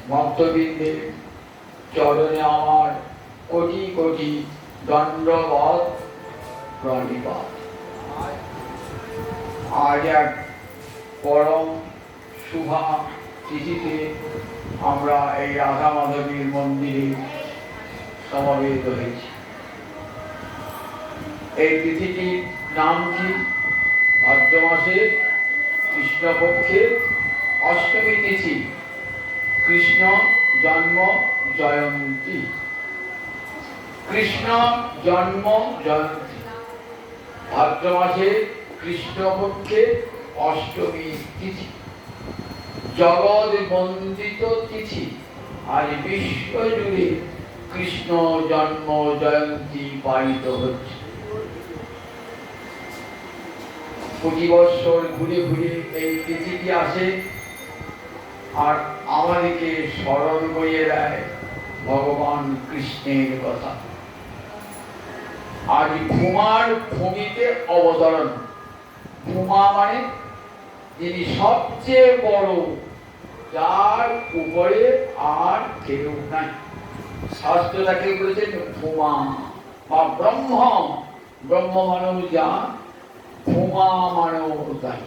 ভক্তবৃন্দের চরণে আমার কোটি কোটি দণ্ডবত প্রণিপাত। আজ এক পরম শুভা তিথিতে আমরা এই রাধা মাধবীর মন্দিরে সমবেত হয়েছি। এই তিথিটির নাম কি? ভাদ্র মাসের কৃষ্ণপক্ষের অষ্টমী তিথি, কৃষ্ণ জন্ম জয়ন্তী। কৃষ্ণ জন্ম জয়ন্তী ভাদ্র মাসের কৃষ্ণপক্ষের অষ্টমী তিথি, জগৎ বন্দিত তিথি। আজ বিশ্ব জুড়ে কৃষ্ণ জন্ম জয়ন্তী পালিত হচ্ছে। প্রতি বছর ঘুরে ঘুরে এই তিথিটি আসে আর আমাদেরকে স্মরণ করিয়ে দেয় ভগবান কৃষ্ণের কথা। আজ ভূমার ভূমিতে অবতরণ। ভূমা মানে যিনি সবচেয়ে বড়, যার উপরে আর কেউ নাই। শাস্ত্র তাকে বলেছেন ভূমা বা ব্রহ্ম। ব্রহ্ম মানব যা, ভূমা মানব তাই।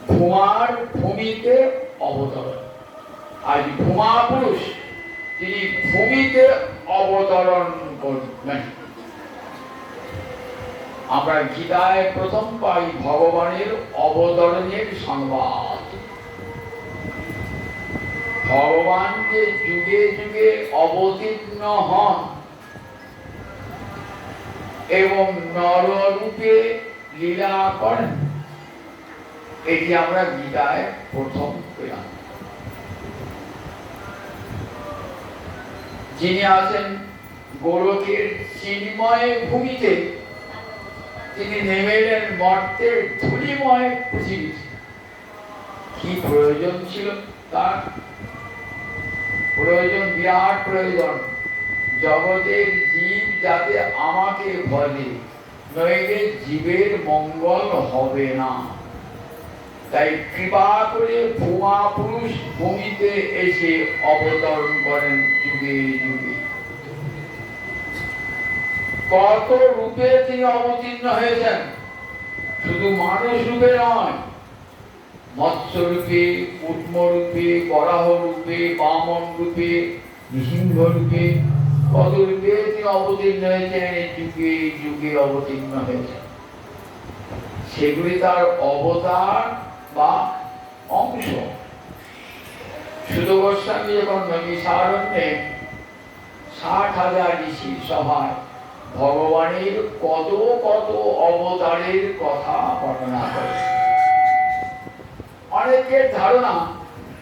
ভূমার ভূমিতে অবতরণ। আজ ভূমা পুরুষ, তিনি ভূমিতে অবতরণ করবেন। আমরা গীতায় প্রথম পাই ভগবানের অবতরণের সংবাদ। ভগবান যে যুগে যুগে অবতীর্ণ হন এবং নররূপে লীলা করেন, এটি আমরা গীতায় প্রথম পেলাম। যিনি আছেন গোলকের চিন্ময় ভূমিতে, তিনি নেমে এলেন মর্তের ধূলিময় পৃথিবীতে। কি প্রয়োজন ছিল তার? প্রয়োজন, বিরাট প্রয়োজন। জগতের জীব যাতে আমাকে ভজে, নইলে জীবের মঙ্গল হবে না। তাই কৃপা করে ভূমা পুরুষ ভূমিতে এসে অবতরণ করেন যুগে যুগে। কত রূপে তিনি অবতীর্ণ হয়েছেন, শুধু মানুষ রূপে নয়, মৎস্য রূপে, কুর্ম রূপে, বরাহ রূপে, বামন রূপে, নৃসিংহ রূপে, কত রূপে তিনি অবতীর্ণ হয়েছেন, যুগে যুগে অবতীর্ণ হয়েছেন। সেগুলি তার অবতার বা অংশ। সুত গোস্বামী যখন নৈমিষারণ্যে 60,000 ঋষির সভায় ভগবানের কত কত অবতারের কথা বর্ণনা করে। অনেকের ধারণা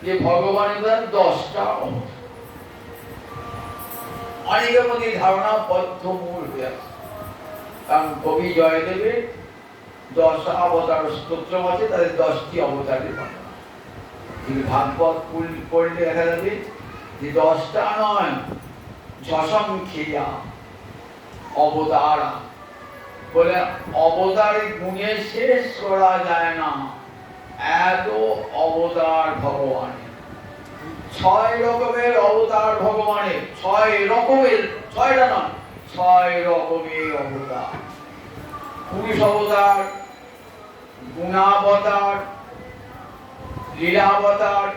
যে ভগবানের 10টা অবতার। অনেকের মধ্যে ধারণা বদ্ধমূল হয়ে আছে। কারণ কবি জয়দেবের 10 অবতার স্তোত্র আছে, তাদের 10টি অবতারের বর্ণনা। কিন্তু ভাগবত পড়লে দেখা যাবে যে 10টা নয়, ঝসংখ্যা অবতার বলে। অবতারের গুণে শেষ করা যায় না, এত অবতার ভগবানের। 6 রকমের অবতার ভগবানের। 6 রকমের, 6টা নয়, 6 রকমের অবতার। পুরুষ অবতার, গুণাবতার, লীলাবতার,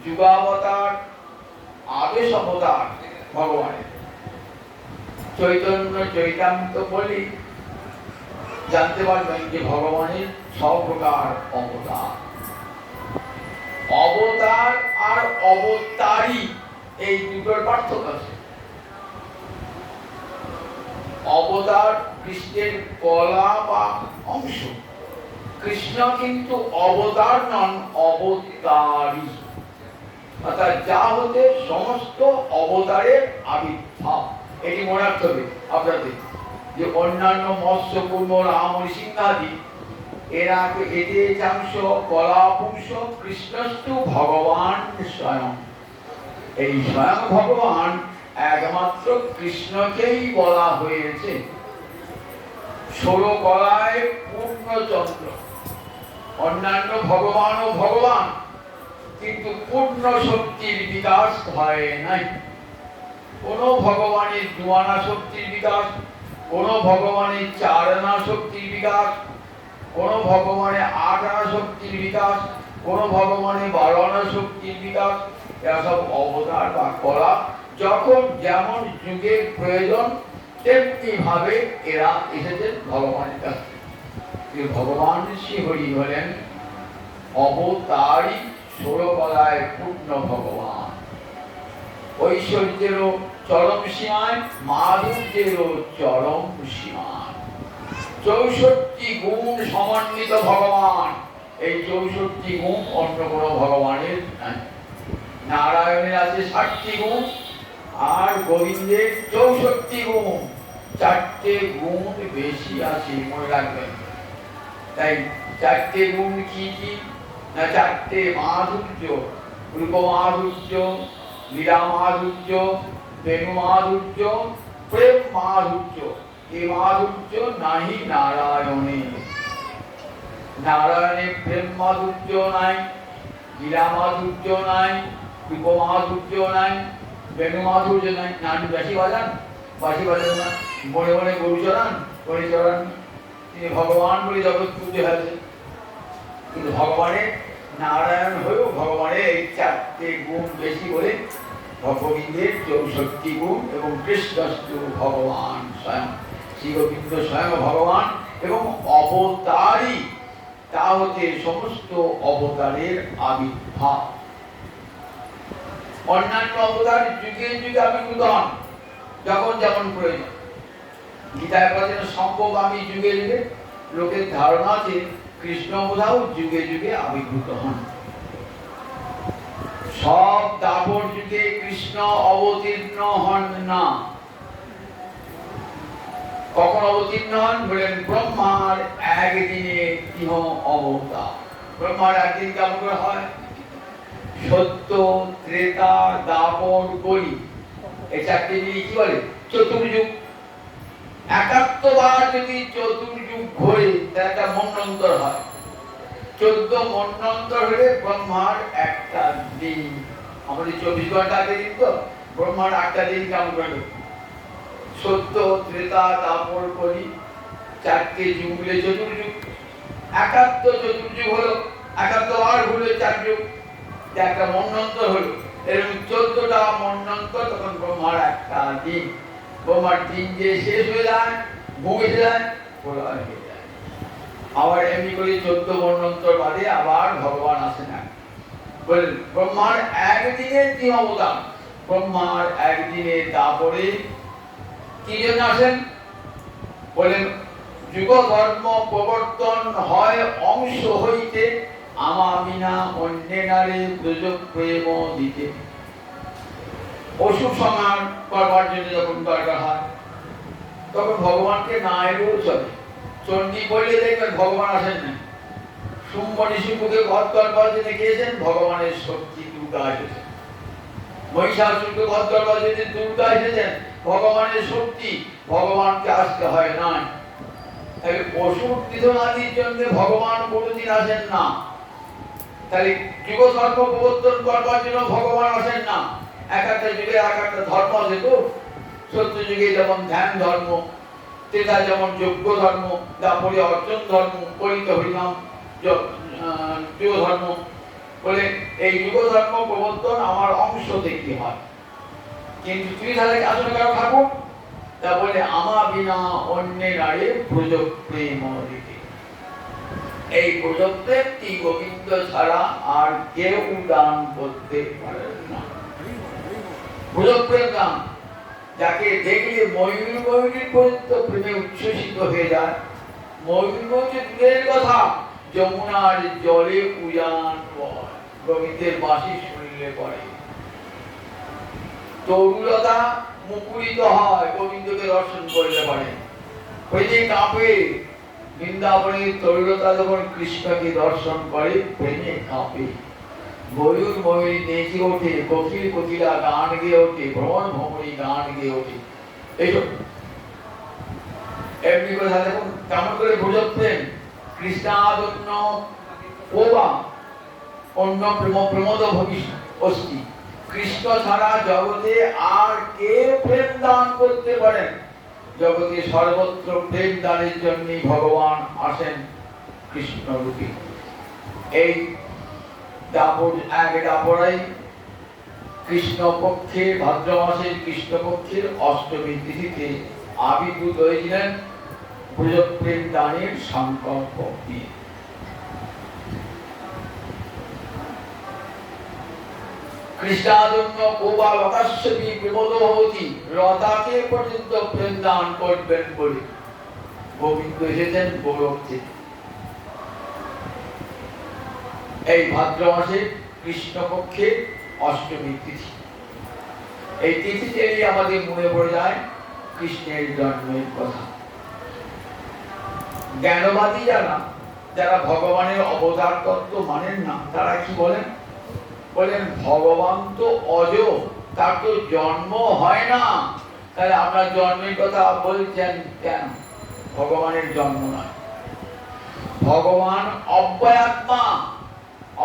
যুগাবতার, আদেশ অবতার ভগবানের। চৈতন্য চৈতান্ত বলি জানতে পারবেন যে ভগবানের সব প্রকার অবতার। অবতার আর অবতারী এই দুটোর পার্থক্য আছে। অবতার কৃষ্ণের কলা বা অংশ। কৃষ্ণ কিন্তু অবতার নন, অবতারী। অর্থাৎ যা হতে সমস্ত অবতারের আবির্ভাব। এটি মনে রাখতে হবে আপনাদের যে অন্যান্য মৎস্য, কুর্ম, রাম, সিংহাদি এরা এতে চাংশ কলা পুংস, কৃষ্ণস্তু ভগবান স্বয়ং। এই স্বয়ং ভগবান একমাত্র কৃষ্ণকেই বলা হয়েছে। 16 কলায় পূর্ণচন্দ্র। অন্যান্য ভগবান ও ভগবান কিন্তু পূর্ণ শক্তির বিকাশ হয় নাই। কোন ভগবানের দুয়ানা শক্তির বিকাশ, কোন ভগবানের চারানা শক্তির বিকাশ, কোন ভগবানের আটানা শক্তির বিকাশ, কোন ভগবানের বারোয়ানা শক্তির বিকাশ, এরা সব অবতার বা কলা। যখন যেমন যুগের প্রয়োজন তেমনি ভাবে এরা এসেছেন ভগবানের কাছে। ভগবান শ্রীহরি হলেন অবতারী ষোড়কলায় পূর্ণ ভগবান। ঐশ্বর্যেরও চরম সীমায়, মাধুর্যেরও চরম সীমায়। 64 গুণ সমন্বিত ভগবান। এই 64 গুণ অন্য কোনো ভগবানের নাই। নারায়ণের আছে 60 গুণ, আর গোবিন্দের 64 গুণ। 4টে গুণ বেশি আছে, মনে রাখবেন। তাই 4টে গুণ কি কি না, 4টে মাধুর্য: রূপ মাধুর্য, লীলা মাধুর্য, বেণু মাধুর্য, প্রেম মাধুর্য। এই মাধুর্য নাহি নারায়ণে। নারায়ণে প্রেম মাধুর্য নাই, লীলা মাধুর্য নাই, রূপ মাধুর্য নাই, বেণু মাধুর্য নাই। নাম বাঁশি বাজান, বাঁশি বাজান না, মনে মনে গরু চড়ান, করে চড়ান। তিনি ভগবান বলে জগৎ পুজো হয়েছে। কিন্তু ভগবানের নারায়ণ হয়েও ভগবানের এই 4টে গুণ বেশি বলে গোবিন্দের 64 গুণ। এবং কৃষ্ণস্তু ভগবান স্বয়ং, শ্রী গোবিন্দ স্বয়ং ভগবান এবং অবতারী। তা হতে সমস্ত অবতারের আবির্ভাব। অন্যান্য অবতার যুগে যুগে আবির্ভূত হন, যখন যেমন প্রয়োজন। গীতায় বলেন সম্ভবগামী যুগে যুগে। লোকের ধারণা আছে কৃষ্ণ কোথাও যুগে যুগে আবির্ভূত হন। সব দাপর যুগে কৃষ্ণ অবতীর্ণ হন না। কখন অবতীর্ণ হন বলেন? ব্রহ্মার একদিনে তিহ অবতার। ব্রহ্মার একদিন কেমন করে হয়? সত্য, ত্রেতা, দাপর, কলি, এই 4টে মিলে কি বলে? চতুর্যুগ। 71 বার যদি চতুর্যুগ ঘোরে তার একটা মন্বন্তর হয়। 14 মন্বন্তর হলে ব্রহ্মার একটা দিন। আমাদের 24 ঘন্টা দিন, তো ব্রহ্মার একটা দিন কেমন করে? সত্য, ত্রেতা, দাপর, কলি, 4টে যুগ মিলে চতুর্যুগ। 71 চতুর্যুগ হলো, 71 বার ঘুরলে 4 যুগ, একটা মন্বন্তর হলো। এরকম 14টা মন্বন্তর, তখন ব্রহ্মার একটা দিন। ব্রহ্মার দিন যে শেষ হয়ে যায়, ঘুম এসে যায়, প্রলয় হয়ে যায়। আবার এমনি করে 14 মন্বন্তর বাদে আবার ভগবান আসেন। বলেন ব্রহ্মার একদিনে তিন অবতার। ব্রহ্মার একদিনে দাপরে কি জন্য আসেন? বলেন যুগ ধর্ম প্রবর্তন হয় অংশ হইতে, আমা বিনা অন্যে নারে ব্রজ প্রেম দিতে। অসুর সংহার করবার জন্য যখন দরকার হয়, তখন ভগবানকে না এলেও চলে। চণ্ডী বললে দেখবেন ভগবান আসেন না। শুম্ভ নিশুম্ভকে বধ করবার জন্য গিয়েছেন, ভগবানের শক্তি দুর্গা এসেছেন। মহিষাসুরকে বধ করবার জন্য দুর্গা এসেছেন, ভগবানের শক্তি। ভগবানকে আসতে হয় না। তাই অসুর নিধনাদির জন্য ভগবান কোনোদিন আসেন না। তাহলে যুগ ধর্ম প্রবর্তন করবার জন্য ভগবান আসেন না। এক একটা যুগে এক একটা ধর্ম আছে। তো সত্য যুগে যেমন ধ্যান ধর্ম, ত্রেতা যেমন যজ্ঞ ধর্ম, দাপরে অর্জন ধর্ম, কলিতে হরিনাম যুগ ধর্ম। বলে এই যুগ ধর্ম প্রবর্তন আমার অংশ দেখতে হয়। কিন্তু তুই তাহলে আসলে কারো ঠাকুর, তা বলে আমা বিনা অন্যে নারে ব্রজ প্রেম দিতে। এই ব্রজ প্রেমটি গোবিন্দ ছাড়া আর কেউ দান করতে পারেন না। ব্রজ প্রেম দান, যাকে দেখলে ময়ূর ময়ূরী পর্যন্ত প্রেমে উচ্ছ্বসিত হয়ে যায়। ময়ূর বলছে দূরের কথা, যমুনার জলে উজান বয়, গোবিন্দের বাঁশি শুনলে পরে তরুলতা মুকুরিত হয় গোবিন্দকে দর্শন করলে পরে। ওই যে কাঁপে বৃন্দাবনের তরুলতা যখন কৃষ্ণকে দর্শন করে, প্রেমে কাঁপে। ময়ূর ময়ূরী নেচে ওঠে, কোকিল কোকিলা গান গেয়ে ওঠে, ভ্রমণ ভ্রমণী গান গেয়ে ওঠে। এইসব এমনি কথা দেখুন কেমন করে ব্রজ প্রেম। কৃষ্ণাদন্য ওবা অন্য প্রমোদ অস্তি। কৃষ্ণ ছাড়া জগতে আর কে প্রেম দান করতে পারেন? জগতে সর্বত্র প্রেম দানের জন্য ভগবান আসেন কৃষ্ণ রূপে। এই দাপড়াই কৃষ্ণপক্ষে, ভাদ্র মাসের কৃষ্ণপক্ষের অষ্টমী তিথিতে আবির্ভূত হয়েছিলেন প্রেম দানের সংকল্প দিয়ে। কৃষ্ণাদন্য কোবা লতাস্বী বিমোদ ভবতি, লতাকে পর্যন্ত প্রেম দান করবেন বলে গোবিন্দ এসেছেন গৌরব থেকে। এই ভাদ্র মাসে কৃষ্ণপক্ষে অষ্টমী তিথি, এই তিথিতেই আমাদের মনে পড়ে যায় কৃষ্ণের জন্মের কথা। জ্ঞানবাদী যারা ভগবানের অবতার তত্ত্ব মানেন না, তারা কি বলেন? বলেন ভগবান তো অজ, তার তো জন্ম হয় না, তাহলে আপনার জন্মের কথা বলছেন কেন? ভগবানের জন্ম নয়, ভগবান অব্যয়াত্মা।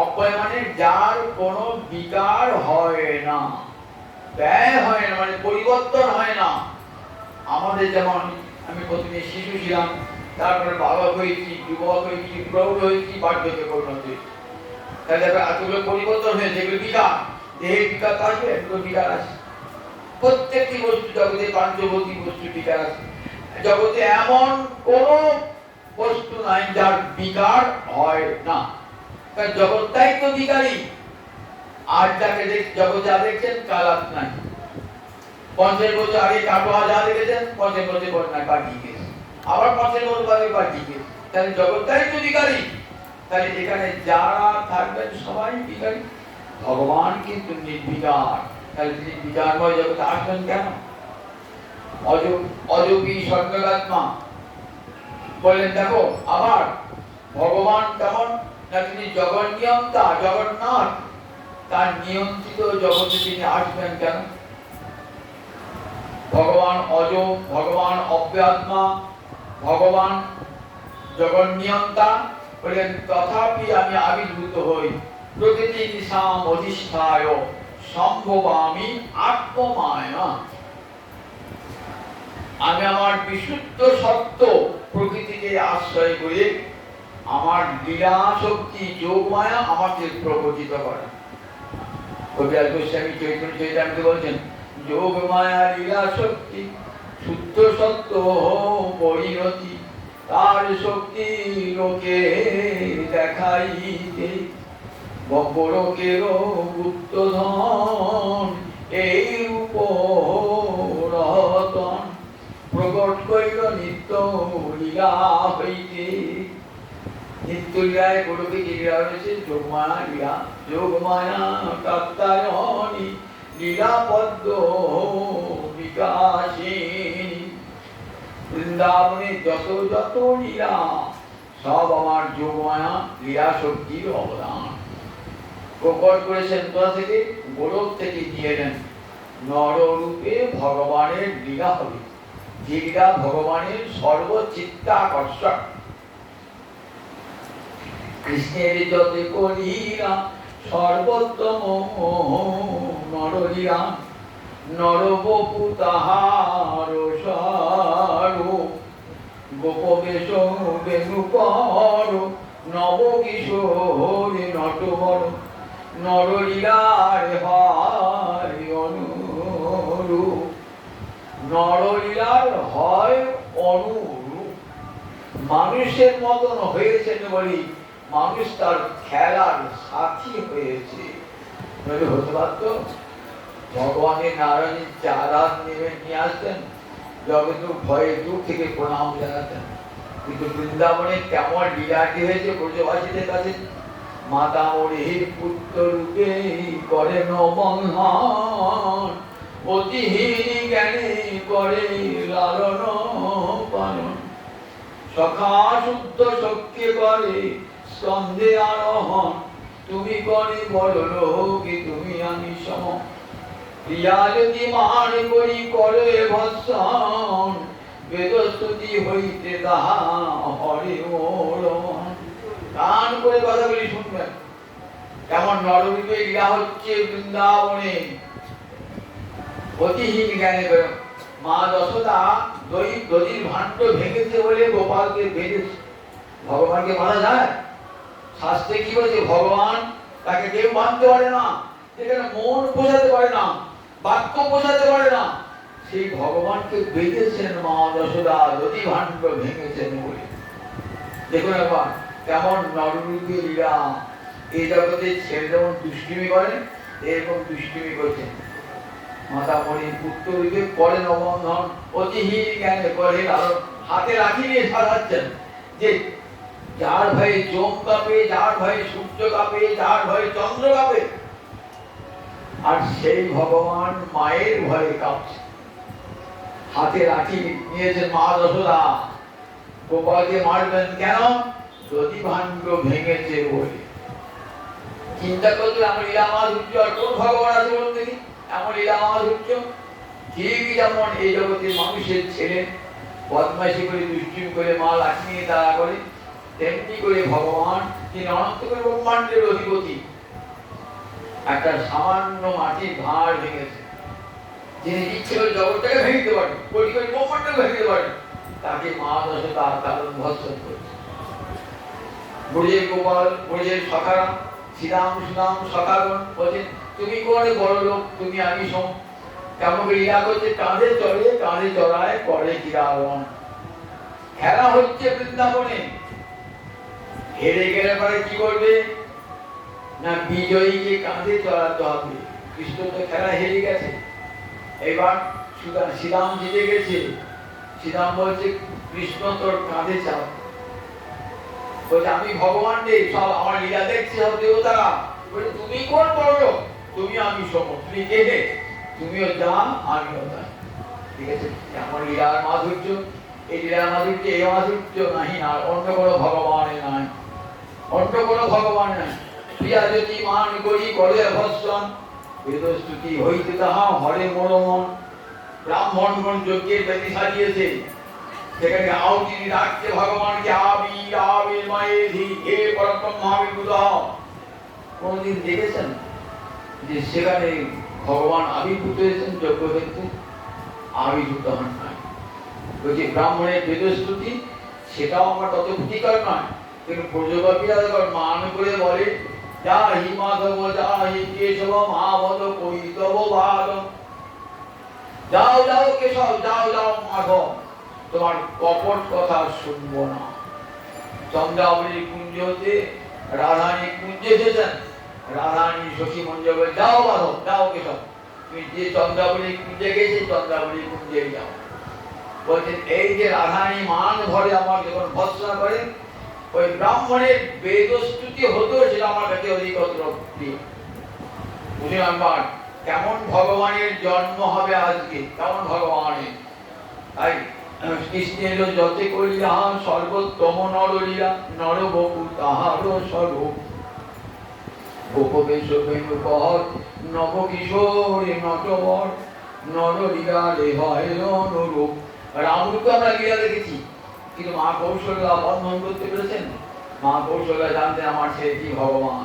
অব্যয় মানে যার কোনো বিকার হয় না, ব্যয় হয় না, মানে পরিবর্তন হয় না। আমাদের যেমন আমি প্রথমে শিশু ছিলাম, তারপরে বালক হয়েছি, যুবক হয়েছি, প্রৌঢ় হয়েছি, বার্ধক্যে পরিণত হয়েছি। তাহলে এতগুলো পরিবর্তন হয়েছে, এগুলো বিকার। দেহের বিকার থাকবে, এগুলো বিকার আছে। প্রত্যেকটি বস্তু জগতে, পাঞ্চভৌতিক বস্তু বিকার আছে। জগতে এমন কোন বস্তু নাই যার বিকার হয় না, কারণ জগৎটাই তো বিকারী। আজ যাকে জগৎ যা দেখছেন কাল আর নাই। 50 বছর আগে কাটোয়া যা দেখেছেন 50 বছর পর না পাঠিয়ে গেছে, আবার 50 বছর পরে পাঠিয়ে গেছে। তাহলে জগৎটাই তো বিকারী। তাহলে এখানে যারা থাকবেন সবাই বিকারী, ভগবান কিন্তু নির্বিকার। তাহলে তিনি বিকারময় জগতে আসবেন কেন? অযোগী স্বর্গাত্মা বললেন দেখো আবার ভগবান কেমন না, তিনি জগন্নিয়ন্তা, জগন্নাথ। তার নিয়ন্ত্রিত জগতে তিনি আসবেন কেন? ভগবান অজ, ভগবান অব্যাত্মা, ভগবান জগন্নিয়ন্তা বলেন তথাপি আমি আবির্ভূত হই প্রকৃতি নিশাম অধিষ্ঠায় সম্ভবামি আত্মমায়া। আমি আমার বিশুদ্ধ সত্য প্রকৃতিকে আশ্রয় করে আমার লীলা শক্তি যোগ মায়া আমাকে প্রকটিত করে। কবিরাজ গোস্বামী চৈতন্য চৈতামৃতে বলছেন যোগ মায়া লীলা শক্তি শুদ্ধ সত্য পরিণতি, তার শক্তি লোকে দেখাইতে বড়কের গুপ্তধন এই রূপ রতন প্রকট করিল নিত্য লীলা হইতে। নিত্য লীলায় গোলকে লীলা রয়েছে যোগমায়া লীলা, যোগমায়া কাত্তায়নী লীলা পদ্ম বিকাশিনী। বৃন্দাবনে যত যত লীলা সব আমার যোগমায়া লীলা শক্তির অবদান। প্রকট করেছেন কোথা থেকে? গোলক থেকে নিয়ে নেন। নররূপে ভগবানের লীলা হবে, যে লীলা ভগবানের সর্বচিত্তাকর্ষক। কৃষ্ণের যত লীলা সর্বোত্তম নরলীলা, নরবপু তাহার স্বরূপ গোপবেশ বেণুকর নব কিশোর নটবর নরলীলার হয় অনুরূপ। নরলীলার হয় অনুরূপ। মানুষের মতন হয়েছেন বলি মানুষ তার খেলার সাথী হয়েছে, নইলে হতে পারত ভগবানের নারায়ণের চারাত নেমে নিয়ে আসতেন, জগৎ ভয়ে দূর থেকে প্রণাম জানাতেন। কিন্তু বৃন্দাবনে কেমন লীলাটি হয়েছে ব্রজবাসীদের কাছে। মাতা মরির পুত্র রূপে করে নবন্ধন, অতিহীন জ্ঞানে করে লালন পালন। সখা শুদ্ধ সখ্যে করে স্কন্ধে আরোহণ, তুমি করে বড় লোকে তুমি আমি সম। প্রিয়া যদি মান করি করে ভৎসন, বেদস্তুতি হইতে তাহা হরে ওরমন। কান করে কথাগুলি শুনবেন। কেমন নররূপে লীলা হচ্ছে বৃন্দাবনে। অতিহীন জ্ঞানে মা যশোদা দধির ভাণ্ড ভেঙেছে বলে গোপালকে বেঁধেছে। ভগবানকে মানা যায়? শাস্ত্রে কি বলেছে? ভগবান তাকে কেউ মানতে পারে না, যেখানে মন বোঝাতে পারে না, বাক্য বোঝাতে পারে না, সেই ভগবানকে বেঁধেছেন মা যশোদা দধি ভাণ্ড ভেঙেছেন বলে। দেখুন একবার কেমন নররূপে লীলা। এই জগতে ছেলে যেমন দুষ্টুমি করেন, এরকম দুষ্টুমি করছেন। মাতা মণি পুত্র রূপে করেন অবন্ধন, অতিহীন জ্ঞানে করে আরো হাতে লাঠি নিয়ে সাজাচ্ছেন যে যার ভয়ে জম কাঁপে, যার ভয়ে সূর্য কাঁপে, যার ভয়ে চন্দ্র কাঁপে, আর সেই ভগবান মায়ের ভয়ে কাঁপছে। হাতে লাঠি নিয়েছেন মা যশোদা, গোপালকে মারবেন কেন? দধি ভাণ্ড ভেঙেছে বলে। চিন্তা করলে আমার লীলা মাধুর্য আর কোন ভগবান আছে বলুন দেখি? এমন লীলা মাধুর্য। ঠিক যেমন এই জগতের মানুষের ছেলে বদমাইশি করে দুষ্টুমি করে মা লাঠি নিয়ে তাড়া করে, তেমনি করে ভগবান তিনি অনন্ত করে ব্রহ্মাণ্ডের অধিপতি একটা সামান্য মাটির ভাঁড় ভেঙেছে। যিনি ইচ্ছে করে জগৎটাকে ভেঙে দিতে পারেন, কোটি কোটি ব্রহ্মাণ্ডকে ভেঙে দিতে পারেন, তাকে মা যশোদা তারণ ভৎসন করেছে। ব্রজের গোপাল, ব্রজের সখারা, শ্রীরাম সুদাম সখাগণ বলছেন তুমি কোনে বড় লোক, তুমি আমি সম। কেমন লীলা করছে, কাঁধে চড়ে কাঁধে চড়ায় করে কিরাবন। খেলা হচ্ছে বৃন্দাবনে। হেরে গেলে পরে কি করবে না, বিজয়ীকে কাঁধে চড়াতে হবে। কৃষ্ণ তো খেলা হেরে গেছে, এবার শ্রীরাম জিতে গেছে। শ্রীরাম বলছে কৃষ্ণ তোর কাঁধে চাপ। বলছে আমি ভগবান রে, সব আমার লীলা দেখছে সব দেবতারা। বলছে তুমি কোন বড় লোক, তুমি আমি সম, তুমি কে? তুমিও যা আমিও তাই। ঠিক আছে, আমার লীলার মাধুর্য, এই লীলার মাধুর্য এই মাধুর্য নাহি আর অন্য কোনো ভগবানের নাই, অন্য কোনো ভগবান নাই। প্রিয়া যদি মান করি করে ভৎসন, বেদস্তুতি হইতে তাহা হরে মোর মন। ব্রাহ্মণগণ যজ্ঞের বেদি সাজিয়েছে, সেখানে আহুতি রাখছে ভগবানকে আবির আবির মায়েধি হে পরব্রহ্ম আবির্ভূত। কোনদিন দেখেছেন যে সেখানে ভগবান আবির্ভূত হয়েছেন যজ্ঞ ক্ষেত্রে? আবির্ভূত হন নাই। বলছি ব্রাহ্মণের বেদস্তুতি সেটাও আমার তত ক্ষতিকর নয়, কিন্তু ব্রজবাপীরা যখন মান করে বলে যা হি মাধব যা হি কেশব মহাবদ কৈতব বাদ, যাও যাও কেশব, যাও যাও মাধব, তোমার কপট কথা শুনবো না। চন্দ্রাবলীর কুঞ্জ হতে রাধানী কুঞ্জে এসেছেন, রাধানী শশী মঞ্জ বলে যাও মাধব, যাও কেশব, তুমি যে চন্দ্রাবলীর কুঞ্জে গেছে চন্দ্রাবলীর কুঞ্জে যাও। বলছেন এই যে রাধানী মান ভরে আমার যখন ভৎসনা করেন, ওই ব্রাহ্মণের বেদস্তুতি হতো, সেটা আমার কাছে অধিকতর প্রিয়। বুঝলেন আমার কেমন ভগবানের জন্ম হবে আজকে, কেমন ভগবানের। তাই কৃষ্ণের যতে করিয়া সর্বোত্তম নরলীলা, নরবপু তাহার স্বরূপ। গোপবেশ বেণুকর নব কিশোরে নটবর, নরলীলা রে হয় অনুরূপ। রামরূপে আমরা লীলা দেখেছি, কিন্তু মা কৌশল্যা বন্ধন করতে পেরেছেন। মা কৌশল্যা জানতেন আমার ছেলে কি ভগবান।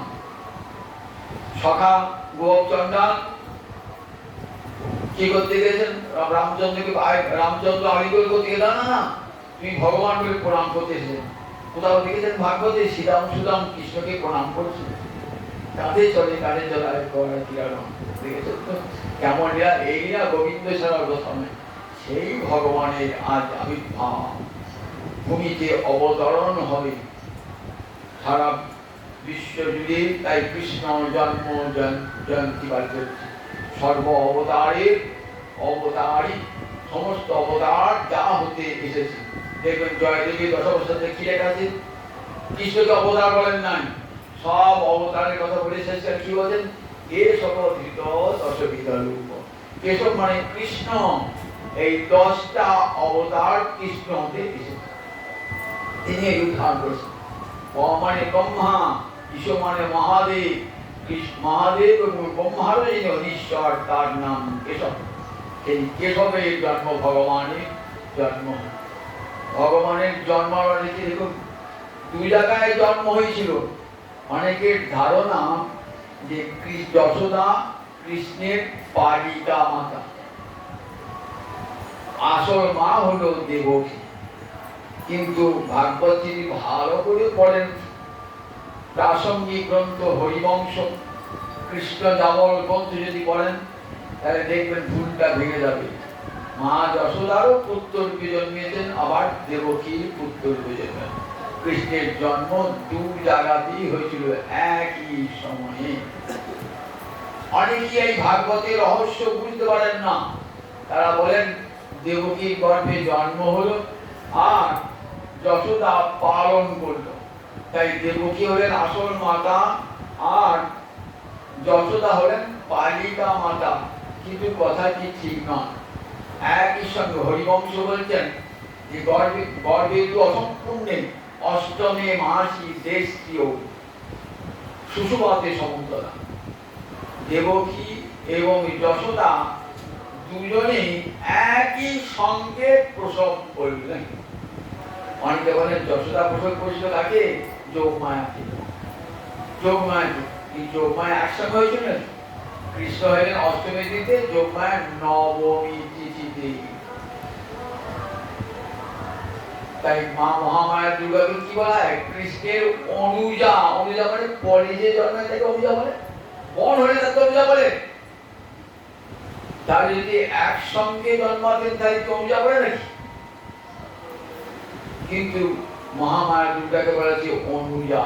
সখা গোপ চণ্ডাল কি করতে গেছেন? রামচন্দ্রকে রামচন্দ্র আলিগোল করতে গেল না, তুমি ভগবান বলে প্রণাম করতে এসেছেন। কোথাও দেখেছেন ভাগবতে শ্রীরাম সুদাম কৃষ্ণকে প্রণাম করছে, কাঁধে চলে কাঁধে চলায় কিরাম। দেখেছেন তো কেমন লীলা? এই লীলা গোবিন্দ ছাড়ার কথা নয়, সেই ভগবানের আজ আবির্ভাব ভূমিতে অবতরণ হবে সারা বিশ্ব জুড়ে। তাই কৃষ্ণ জন্ম জয়ন্তী পালিত হচ্ছে। সর্ব অবতারের অবতারই, সমস্ত অবতার যা হতে এসেছে। দেখবেন জয়দেবী দশবৎসরে কি লেখা আছে? কৃষ্ণকে অবতার বলেন নাই, সব অবতারের কথা বলে এসেছেন। কি বলেন? কেশব ধৃত দশবিধ রূপ। কেশব মানে কৃষ্ণ, এই 10টা অবতার কৃষ্ণ হতে এসেছে, তিনি এই উদ্ধার করেছেন। মানে ব্রহ্মা, ঈশ্বর মানে মহাদেব, মহাদেব এবং ব্রহ্মার যিনি অধীশ্বর তার নাম কেশব। সেই কেশবের জন্ম, ভগবানের জন্ম। ভগবানের জন্ম দেখুন 2 জায়গায় জন্ম হয়েছিল। অনেকের ধারণা যে যশোদা কৃষ্ণের পালিকা মাতা, আসল মা হলো দেবকী। কিন্তু ভাগবত যিনি ভালো করে পড়েন প্রাসঙ্গিক গ্রন্থ হরিবংশ, কৃষ্ণ যাবল গ্রন্থ যদি পড়েন তাহলে দেখবেন ভুলটা ভেঙে যাবে। মা যশোদারও পুত্ররূপে জন্মিয়েছেন, আবার দেবকীর পুত্ররূপে জন্মেছেন। কৃষ্ণের জন্ম দু জায়গাতেই হয়েছিল একই সময়ে। অনেকেই এই ভাগবতের রহস্য বুঝতে পারেন না। তারা বলেন দেবকীর গর্ভে জন্ম হলো আর যশোদা পালন করলো, তাই দেবকী হলেন আসল মাতা আর যশোদা হলেন পালিকা মাতা। কিন্তু কথা কি ঠিক নয়। একই সঙ্গে হরিবংশ বলছেন যে গর্ভে তো অসম্পূর্ণে অষ্টমে মাসি দেশীয় সুষুপাতে সমন্তরা। দেবকী এবং যশোদা দুজনেই একই সঙ্গে প্রসব করলেন। অনেকে বলেন যশোদা প্রসব করেছিল কাকে? যোগমায়াকে। যোগমায়া একসঙ্গে হয়েছিল। কৃষ্ণ হলেন অষ্টমী তিথিতে, যোগমায়া নবমী তিথিতে। তাই মা মহামায়া দুর্গাকে কি বলা হয়? কৃষ্ণের অনুজা। অনুজা মানে পরে যে জন্মায় তাকে অনুজা বলে, বন হলে তাকে অনুজা বলে। তাহলে যদি একসঙ্গে জন্মাতেন তাহলে কি অনুজা বলে নাকি? কিন্তু মহামায়া দুর্গাকে বলা হচ্ছে অনুজা।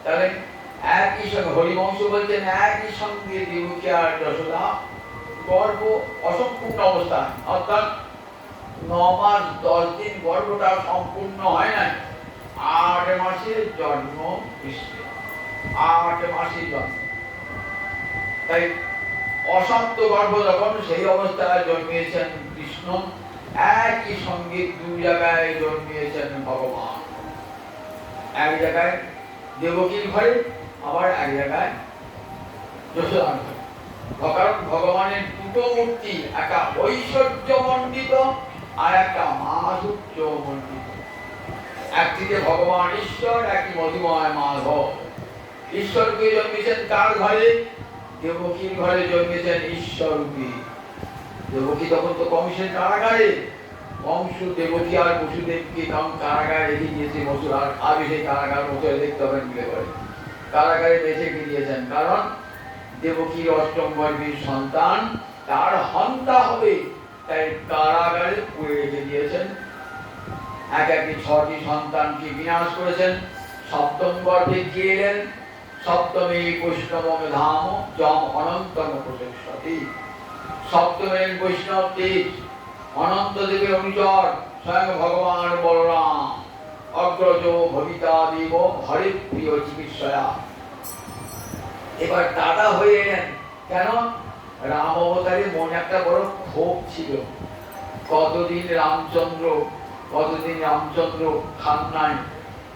তাহলে একই সঙ্গে হরিবংশ বলছেন একই সঙ্গে দেবকী আর যশোদা গর্ভ অসম্পূর্ণ অবস্থা, অর্থাৎ 9 মাস 10 দিন গর্ভটা সম্পূর্ণ হয় নাই। 8 মাসে জন্ম কৃষ্ণের, 8 মাসে জন্ম। তাই অসন্ত গর্ভ যখন, সেই অবস্থায় জন্মিয়েছেন কৃষ্ণ। একই সঙ্গে দুই জায়গায় জন্মিয়েছেন ভগবান। এক জায়গায় দেবকীর ঘরে, আবার এক জায়গায় যশোদার ঘরে। কারণ ভগবানের দুটো মূর্তি, একটা ঐশ্বর্য মণ্ডিত আর একটা মাধুর্য মণ্ডিত। একদিকে ভগবান ঈশ্বর, একটি মধুময় মাধব। ঈশ্বরকে জন্মেছেন কার ঘরে? দেবকীর ঘরে জন্মেছেন ঈশ্বররূপী। দেবকী তখন তো কংসের কারাগারে। কংস দেবকী আর বসুদেবকে তখন কারাগারে রেখে দিয়েছে। মথুরার আগে সেই কারাগার মথুরা দেখতে হবেন মিলে করে কারাগারে বেঁচে দিয়েছেন। কারণ দেবকীর অষ্টম গর্ভের সন্তান তার হন্তা হবে, তাই কারাগারে পুড়ে রেখে দিয়েছেন। এক একটি 6টি সন্তানকে বিনাশ করেছেন। সপ্তম গর্ভে কে এলেন? সপ্তমী বৈষ্ণব ধাম যম অনন্তম প্রচেষ্টি। সপ্তমের বৈষ্ণব তেজ, অনন্ত দেবের অনুচর স্বয়ং ভগবান বলরাম। অগ্রজ ভবিতা দেব হরে প্রিয় চিকিৎসয়া। এবার দাদা হয়ে এলেন কেন? রাম অবতারে মনে একটা বড় ক্ষোভ ছিল। কতদিন রামচন্দ্র খান নাই,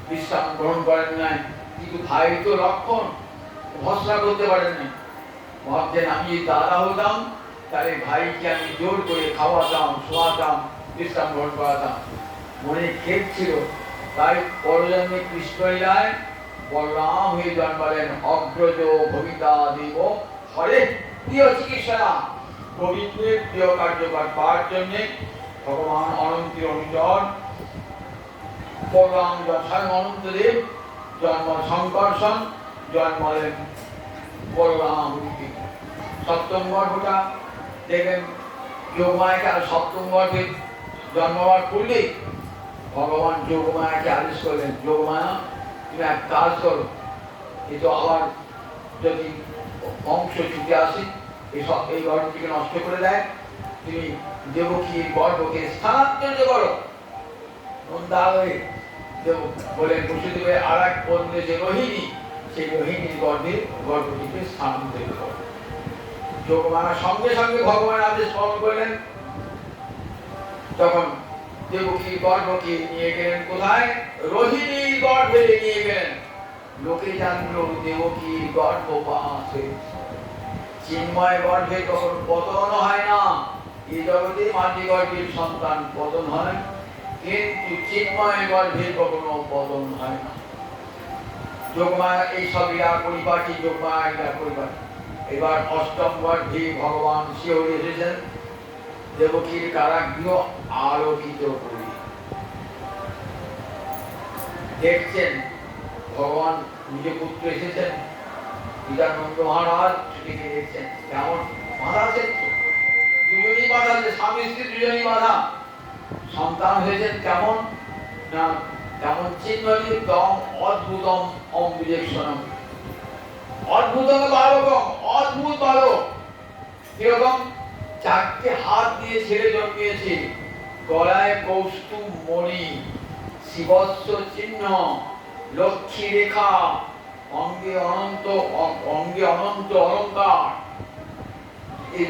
বিশ্রাম গ্রহণ করেন নাই, কিন্তু ভাই তো লক্ষণ ভরসা করতে পারেন নাই। ভাবছেন আমি দাদা হতাম তাহলে ভাইকে আমি জোর করে খাওয়াতাম, শোয়াতাম, বিশ্রাম গ্রহণ করাতাম। মনে ক্ষেপ ছিল। তাই পরজন্মে কৃষ্ণলীলায় বলরাম হয়ে জন্মালেন। অগ্রজ ভবিতা দেব হরে প্রিয় চিকিৎসা। গোবিন্দের প্রিয় কার্যকর পাওয়ার জন্যে ভগবান অনন্তের অনুচর বলরাম স্বয়ং অনন্তদেব জন্ম সংকর্ষণ জন্মালেন বলরাম রূপী। সপ্তম গর্ভটা দেখবেন যোগমায়াকে, আর সপ্তম গর্ভে জন্মবার করলেই ভগবান যোগমায়াকে আদেশ করলেন, যোগমায়া তুমি এক কাজ করো, এ তো আবার যদি অংশ ছুটে আসে এই গর্ভটিকে নষ্ট করে দেয়, তুমি দেবকীর গর্ভকে স্থানান্তরিত করো। বলেন বসুদেবের আর এক বন্ধু যে রোহিণী, সেই রোহিণীর গর্ভটিকে স্থানান্তরিত করো। যোগমায়া সঙ্গে সঙ্গে ভগবানের আদেশ পালন করলেন। তখন দেবকীর গর্ভকে নিয়ে গেলেন কোথায়? রোহিণীর গর্ভে নিয়ে গেলেন। লোকে জানলো দেবকীর গর্ভপাত হয়েছে। চিন্ময় গর্ভে কখনো পতন হয় না। এই জগতে মাতৃ গর্ভের সন্তান পতন হয়, কিন্তু চিন্ময় গর্ভে কখনো পতন হয় না। যোগমায়া এইসব লীলা পরিপাটি, যোগমায়া লীলা পরিপাটি। এবার অষ্টম গর্ভে ভগবান শিহরি এসেছেন দেবকীর কারাগৃহ আলোকিত করে। দেখছেন ভগবান নিজ পুত্র এসেছেন, গীতানন্দ মহারাজ ছুটিকে দেখছেন কেমন বাধা আছেন, দুজনই বাধা আছে, স্বামী স্ত্রী দুজনই বাধা। সন্তান হয়েছেন কেমন না, কেমন চিহ্নিতম অদ্ভুতম অম্বুজেক্ষণম, অদ্ভুতম বালকম, অদ্ভুত বালক। কিরকম? চারটে হাত দিয়ে ছেলে জন্মিয়েছে, গলায় কৌস্তুভ মণি, শিবস্ব চিহ্ন, লক্ষ্মী রেখা, অঙ্গে অনন্ত অলঙ্কার। এই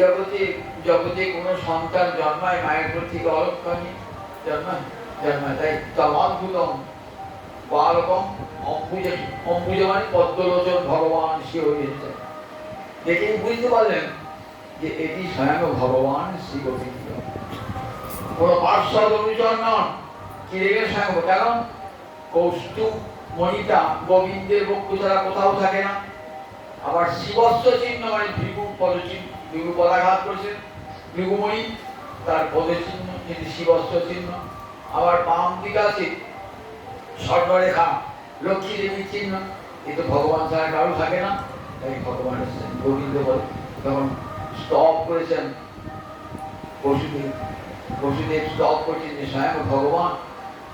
জগতে কোনো সন্তান জন্মায় মায়ের প্রতি থেকে অলঙ্কার নেই, জন্মায় তাই তমাদ্ভুতম বালকম অম্বুজ, অম্বুজ মানে পদ্মলোচন ভগবান শিহরি এসেছেন। দেখেই বুঝতে পারলেন যে এটি স্বয়ং ভগবান শ্রী গোবিন্দ, কোন পার্শ্বদ অনুচর নন। কি রেখে স্বয়ং, কারণ কৌস্তুভ মণিটা গোবিন্দের বক্ষ ছাড়া কোথাও থাকে না। আবার শিবস্ব চিহ্ন মানে ভৃগু পদচিহ্ন, ভৃগু পদাঘাত করেছেন ভৃগুমণি, তার পদচিহ্ন কিন্তু শিবস্ব চিহ্ন। আবার বাম দিকে আছে স্বর্ণরেখা, লক্ষ্মী দেবীর চিহ্ন। এ তো ভগবান ছাড়া কারো থাকে না, তাই ভগবান এসেছেন গোবিন্দ বলে। তখন স্তব করেছেন বসুদেব, বসুদেব স্তব করছেন যে স্বয়ং ভগবান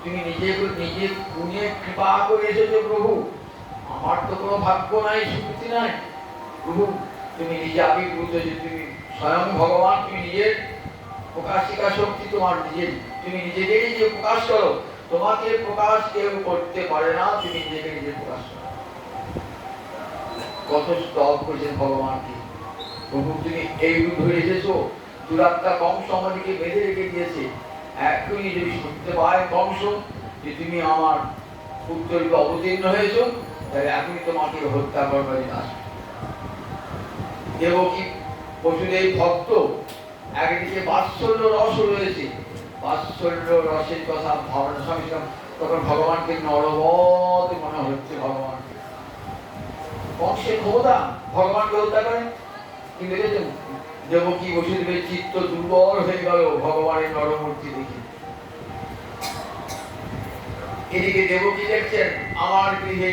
তুমি নিজে গুণে কৃপা করে এসেছো প্রভু, আমার তো কোনো ভাগ্য নাই, সুকৃতি নাই। প্রভু তুমি নিজে আবির্ভূত, যে তুমি স্বয়ং ভগবান, তুমি নিজের প্রকাশিকা শক্তি, তোমার নিজের, তুমি নিজেকেই নিজে প্রকাশ করো, তোমাকে প্রকাশ কেউ করতে পারে না, তুমি নিজেকে নিজে প্রকাশ করো। কত স্তব করেছেন ভগবানকে, প্রভু তুমি এই রূপ ধরে এসেছো, দুরাত্মা কংস আমাদেরকে বেঁধে রেখে দিয়েছে, এখনই যদি শুনতে পায় কংস যে তুমি আমার পুত্র রূপে অবতীর্ণ হয়েছো, তাহলে এখনই তোমাকে হত্যা করবার জন্য আসবে। দেবকী বসুদেব ভক্ত, একদিকে বাৎসল্য রস রয়েছে, বাৎসল্য রসের কথা ভাবনা স্বামী তখন ভগবানকে নরবৎ মনে হচ্ছে। ভগবান কংসের ক্ষমতা ভগবানকে হত্যা করেন, কিন্তু দেখেছেন দেবকী বসুদেবের চিত্ত দুর্বল হয়ে গেল ভগবানের নরমূর্তি দেখে। এদিকে দেবকী দেখছেন আমার গৃহে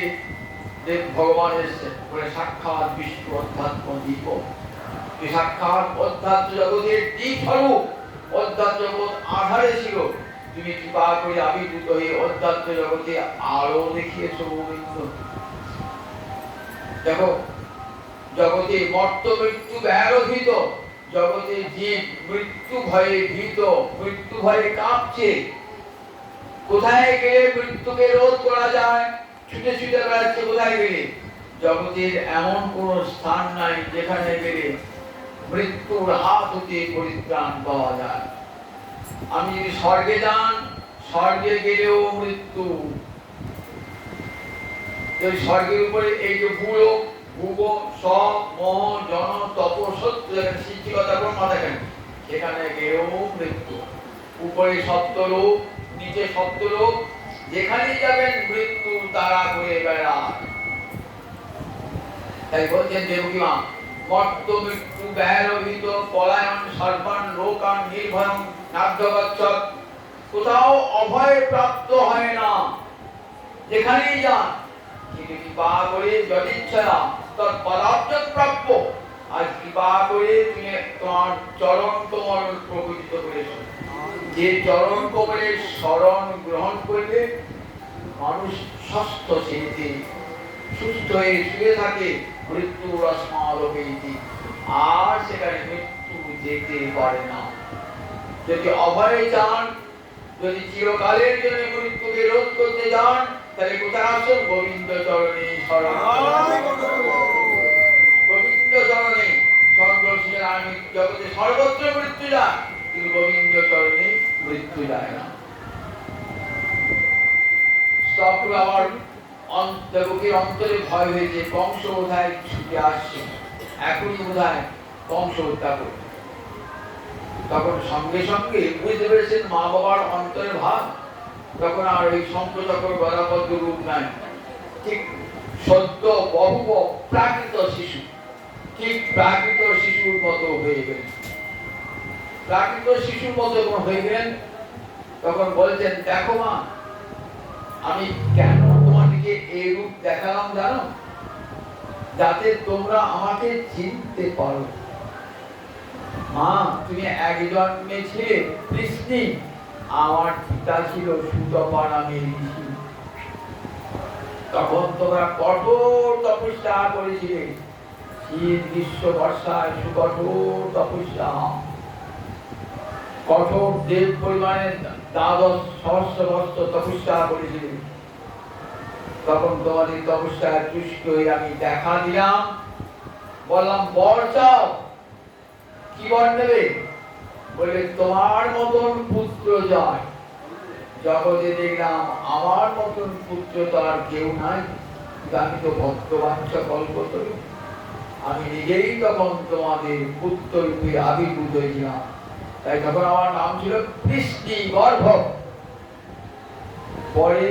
দেব ভগবান এসেছেন বলে সাক্ষাৎ বিষ্ণু অধ্যাত্ম দীপ, সাক্ষাৎ অধ্যাত্ম জগতের দীপ স্বরূপ, অধ্যাত্ম জগৎ আধারে ছিল, তুমি কৃপা করে আবির্ভূত হয়ে অধ্যাত্ম জগতে আলো দেখিয়েছ গোবিন্দ। দেখো জগতে মর্ত মৃত্যু ভীত, জগতে জীব মৃত্যু ভয়ে ভীত, মৃত্যু ভয়ে কাঁপছে। কোথায় গেলে মৃত্যুকে রোধ করা যায়, ছুটে ছুটে বেড়াচ্ছে কোথায় গেলে। জগতের এমন কোন স্থান নাই যেখানে গেলে মৃত্যুর হাত হতে পরিত্রাণ পাওয়া যায়। আমি যদি স্বর্গে যান, স্বর্গে গেলেও মৃত্যু। যদি স্বর্গের উপরে এই যে ভূলোক, ভূগ, সব, মোহ, জন, তপ, সত্য, যেখানে সৃষ্টিকর্তা ব্রহ্মা থাকেন, সেখানে গেলেও মৃত্যু। উপরে সপ্তলোক, নিচে সপ্তলোক, যেখানেই যাবেন মৃত্যু তারা করে বেড়ায়। তাই বলছেন দেবকী মা, মর্ত মৃত্যু ভীত, পলায়ন সর্বান লোকান নির্ভয়ং নাদ্যগচ্ছত, কোথাও অভয় প্রাপ্ত হয় না, যেখানেই যান কিন্তু কৃপা করে যদিচ্ছা তৎপদাব্জ প্রাপ্য। আর কৃপা করে তুমি তোমার চরণ কমল প্রকটিত করেছো, যে চরণ কমলের শরণ গ্রহণ করলে মানুষ সুস্থ সেতে সুস্থ হয়ে শুয়ে থাকে, মৃত্যু রশ্মালোকে আর সেখানে মৃত্যু যেতে পারে না। যদি অভয়ে যান, যদি চিরকালের জন্য মৃত্যুকে রোধ করতে যান, তাহলে কোথায় আসুন? গোবিন্দ চরণে শরণ, গোবিন্দ চরণে। জগতে সর্বত্র মৃত্যু যায়, কিন্তু গোবিন্দ চরণে মৃত্যু যায় না। আবার দেবকীর অন্তরে ভয় হয়েছে, কংস বোধহয় ছুটে আসছে, এখনই বোধহয় কংস হত্যা করবে। তখন সঙ্গে সঙ্গে বুঝতে পেরেছেন মা বাবার অন্তরের ভাব, তখন আর ওই শঙ্খ চক্র গদাপদ্ম রূপ নাই, ঠিক সত্য বহু প্রাকৃত শিশু, ঠিক প্রাকৃত শিশুর মতো হয়ে গেলেন। প্রাকৃত শিশুর মতো যখন হয়ে গেলেন তখন বলছেন, দেখো মা, আমি কেন তোমাদেরকে এই রূপ দেখালাম জানো? যাতে তোমরা আমাকে চিনতে পারো। মা, তুমি এক জন্মে ছিলে কৃষ্ণী, আমার পিতা ছিল সুতপা নামে ঋষি। তখন তোমরা কঠোর তপস্যা করেছিলে, শীত গ্রীষ্ম বর্ষায় সুকঠোর তপস্যা, কঠোর দেব পরিমাণে দ্বাদশ সহস্র বর্ষ তপস্যা করেছিলে। তখন তোমাদের তপস্যায় তুষ্ট হয়ে আমি দেখা দিলাম, বললাম বর চাও। কি বর নেবে? বলে তোমার মতন পুত্র যায়। জগতে দেখলাম আমার মতন পুত্র তো আর কেউ নাই, আমি তো ভক্তবাঞ্ছা কল্পতরু। আমি নিজেই তখন তোমাদের পুত্র রূপে আবির্ভূত হয়েছিলাম। তাই তখন আমার নাম ছিল কৃষ্ণী গর্ভ। পরে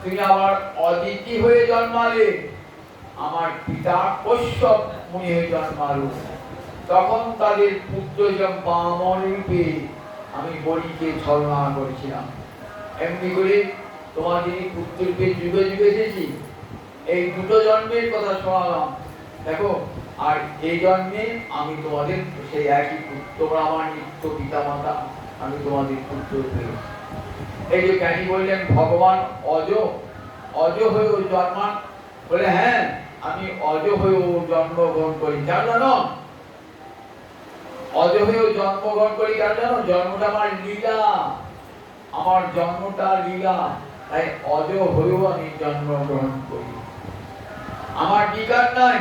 তুমি আমার অদিতি হয়ে জন্মালে, আমার পিতা কশ্যপ মুনি হয়ে জন্মালো। তখন তাদের পুত্র বামন রূপে আমি বলিকে ছলনা করেছিলাম। এমনি করে তোমাদের পুত্র রূপে যুগে যুগে এসেছি। এই দুটো জন্মের কথা শোনালাম, দেখো। আর এই জন্মে আমি তোমাদের সেই একই পুত্র, তোমরা আমার নিত্য পিতা মাতা, আমি তোমাদের পুত্র রূপে। এই যে জ্ঞানী বললেন ভগবান অজ, অজ হয়েও জন্মান। বলে হ্যাঁ, আমি অজ হয়েও জন্মগ্রহণ করি। কেন জানো? অজ হয়েও জন্মগ্রহণ করি কেন জানো? জন্মটা আমার লীলা, আমার জন্মটা লীলা। তাই অজ হয়েও আমি জন্মগ্রহণ করি। আমার বিকার নাই,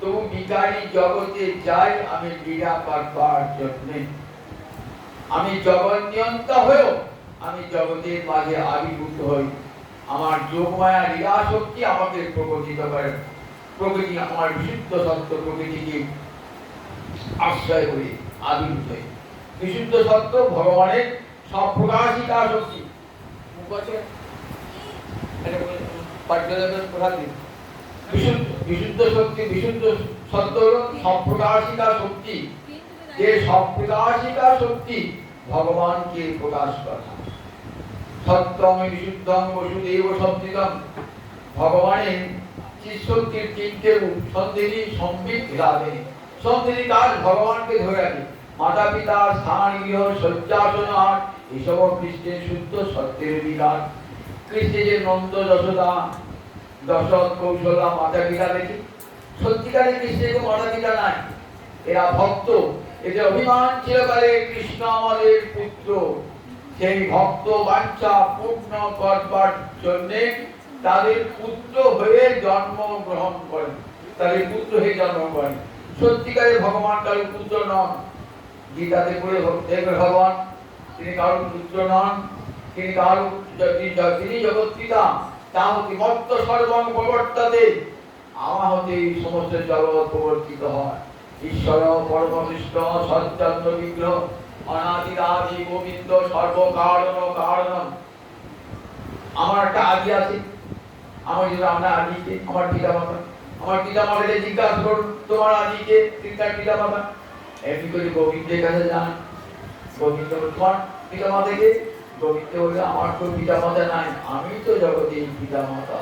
তবু বিকারী জগতে যাই আমি লীলা করবার জন্যে। আমি জগৎ নিয়ন্তা হয়েও আমি জগতের মাঝে আবির্ভূত হই। আমার যোগমায়া লীলা শক্তি আমাকে প্রকটিত করে। প্রকৃতি আমার বিশুদ্ধ সত্য প্রকৃতিকে আশ্রয় করে আবির্ভূত হই। বিশুদ্ধ সত্য ভগবানের সপ্রকাশিকা শক্তি। বিশুদ্ধ শক্তি, বিশুদ্ধ সত্য সপ্রকাশিকা শক্তি। যে সপ্রকাশিকা শক্তি ভগবানকে প্রকাশ করা। সত্যম বিশুদ্ধম বসুদেব সত্বিতম। ভগবানের চিৎশক্তির তিনটে রূপ, সন্ধিনী, সম্বিত, হীরাবে। সন্ধিনী কাজ ভগবানকে ধরে রাখে। মাতা পিতা, স্থান, গৃহ, শয্যাসন, এসব কৃষ্ণের শুদ্ধ সত্যের বিকার। কৃষ্ণের যে নন্দ, যশোদা, দশরথ, কৌশল্যা মাতা পিতা দেখি। সত্যিকারে কৃষ্ণের কোনো মাতা পিতা নাই, এরা ভক্ত। এদের অভিমান চিরকালে কৃষ্ণ আমাদের পুত্র। সেই ভক্ত বাঞ্ছা পূর্ণ করবার জন্য তাদের পুত্র হয়ে জন্মগ্রহণ করেন, তাদের পুত্র হয়ে জন্ম করেন। সত্যিকারে ভগবান কারোর পুত্র নন। গীতাতে পড়ে দেখবে ভগবান তিনি কারোর পুত্র নন, তিনি কারোর, তিনি জগৎ পিতা। তা হতে মত্ত সর্বং প্রবর্তাতে, আমা হতে সমস্ত জগৎ প্রবর্তিত হয়। ঈশ্বর পরমকৃষ্ণ সচ্চন্দ্র বিগ্রহ, অনাদিরাদি গোবিন্দ সর্বকারণ কারণম। আমার একটা আদি আছে, আমার যদি আমরা আদিকে, আমার পিতা মাতা, আমার পিতা মাতাকে জিজ্ঞাসা করুন তোমার আদিকে, তিনটার পিতা মাতা। এমনি করে গোবিন্দের কাছে যান, গোবিন্দ তোমার পিতা মাতাকে। গোবিন্দ বলে আমার তো পিতা মাতা নাই, আমি তো জগতের পিতা মাতা।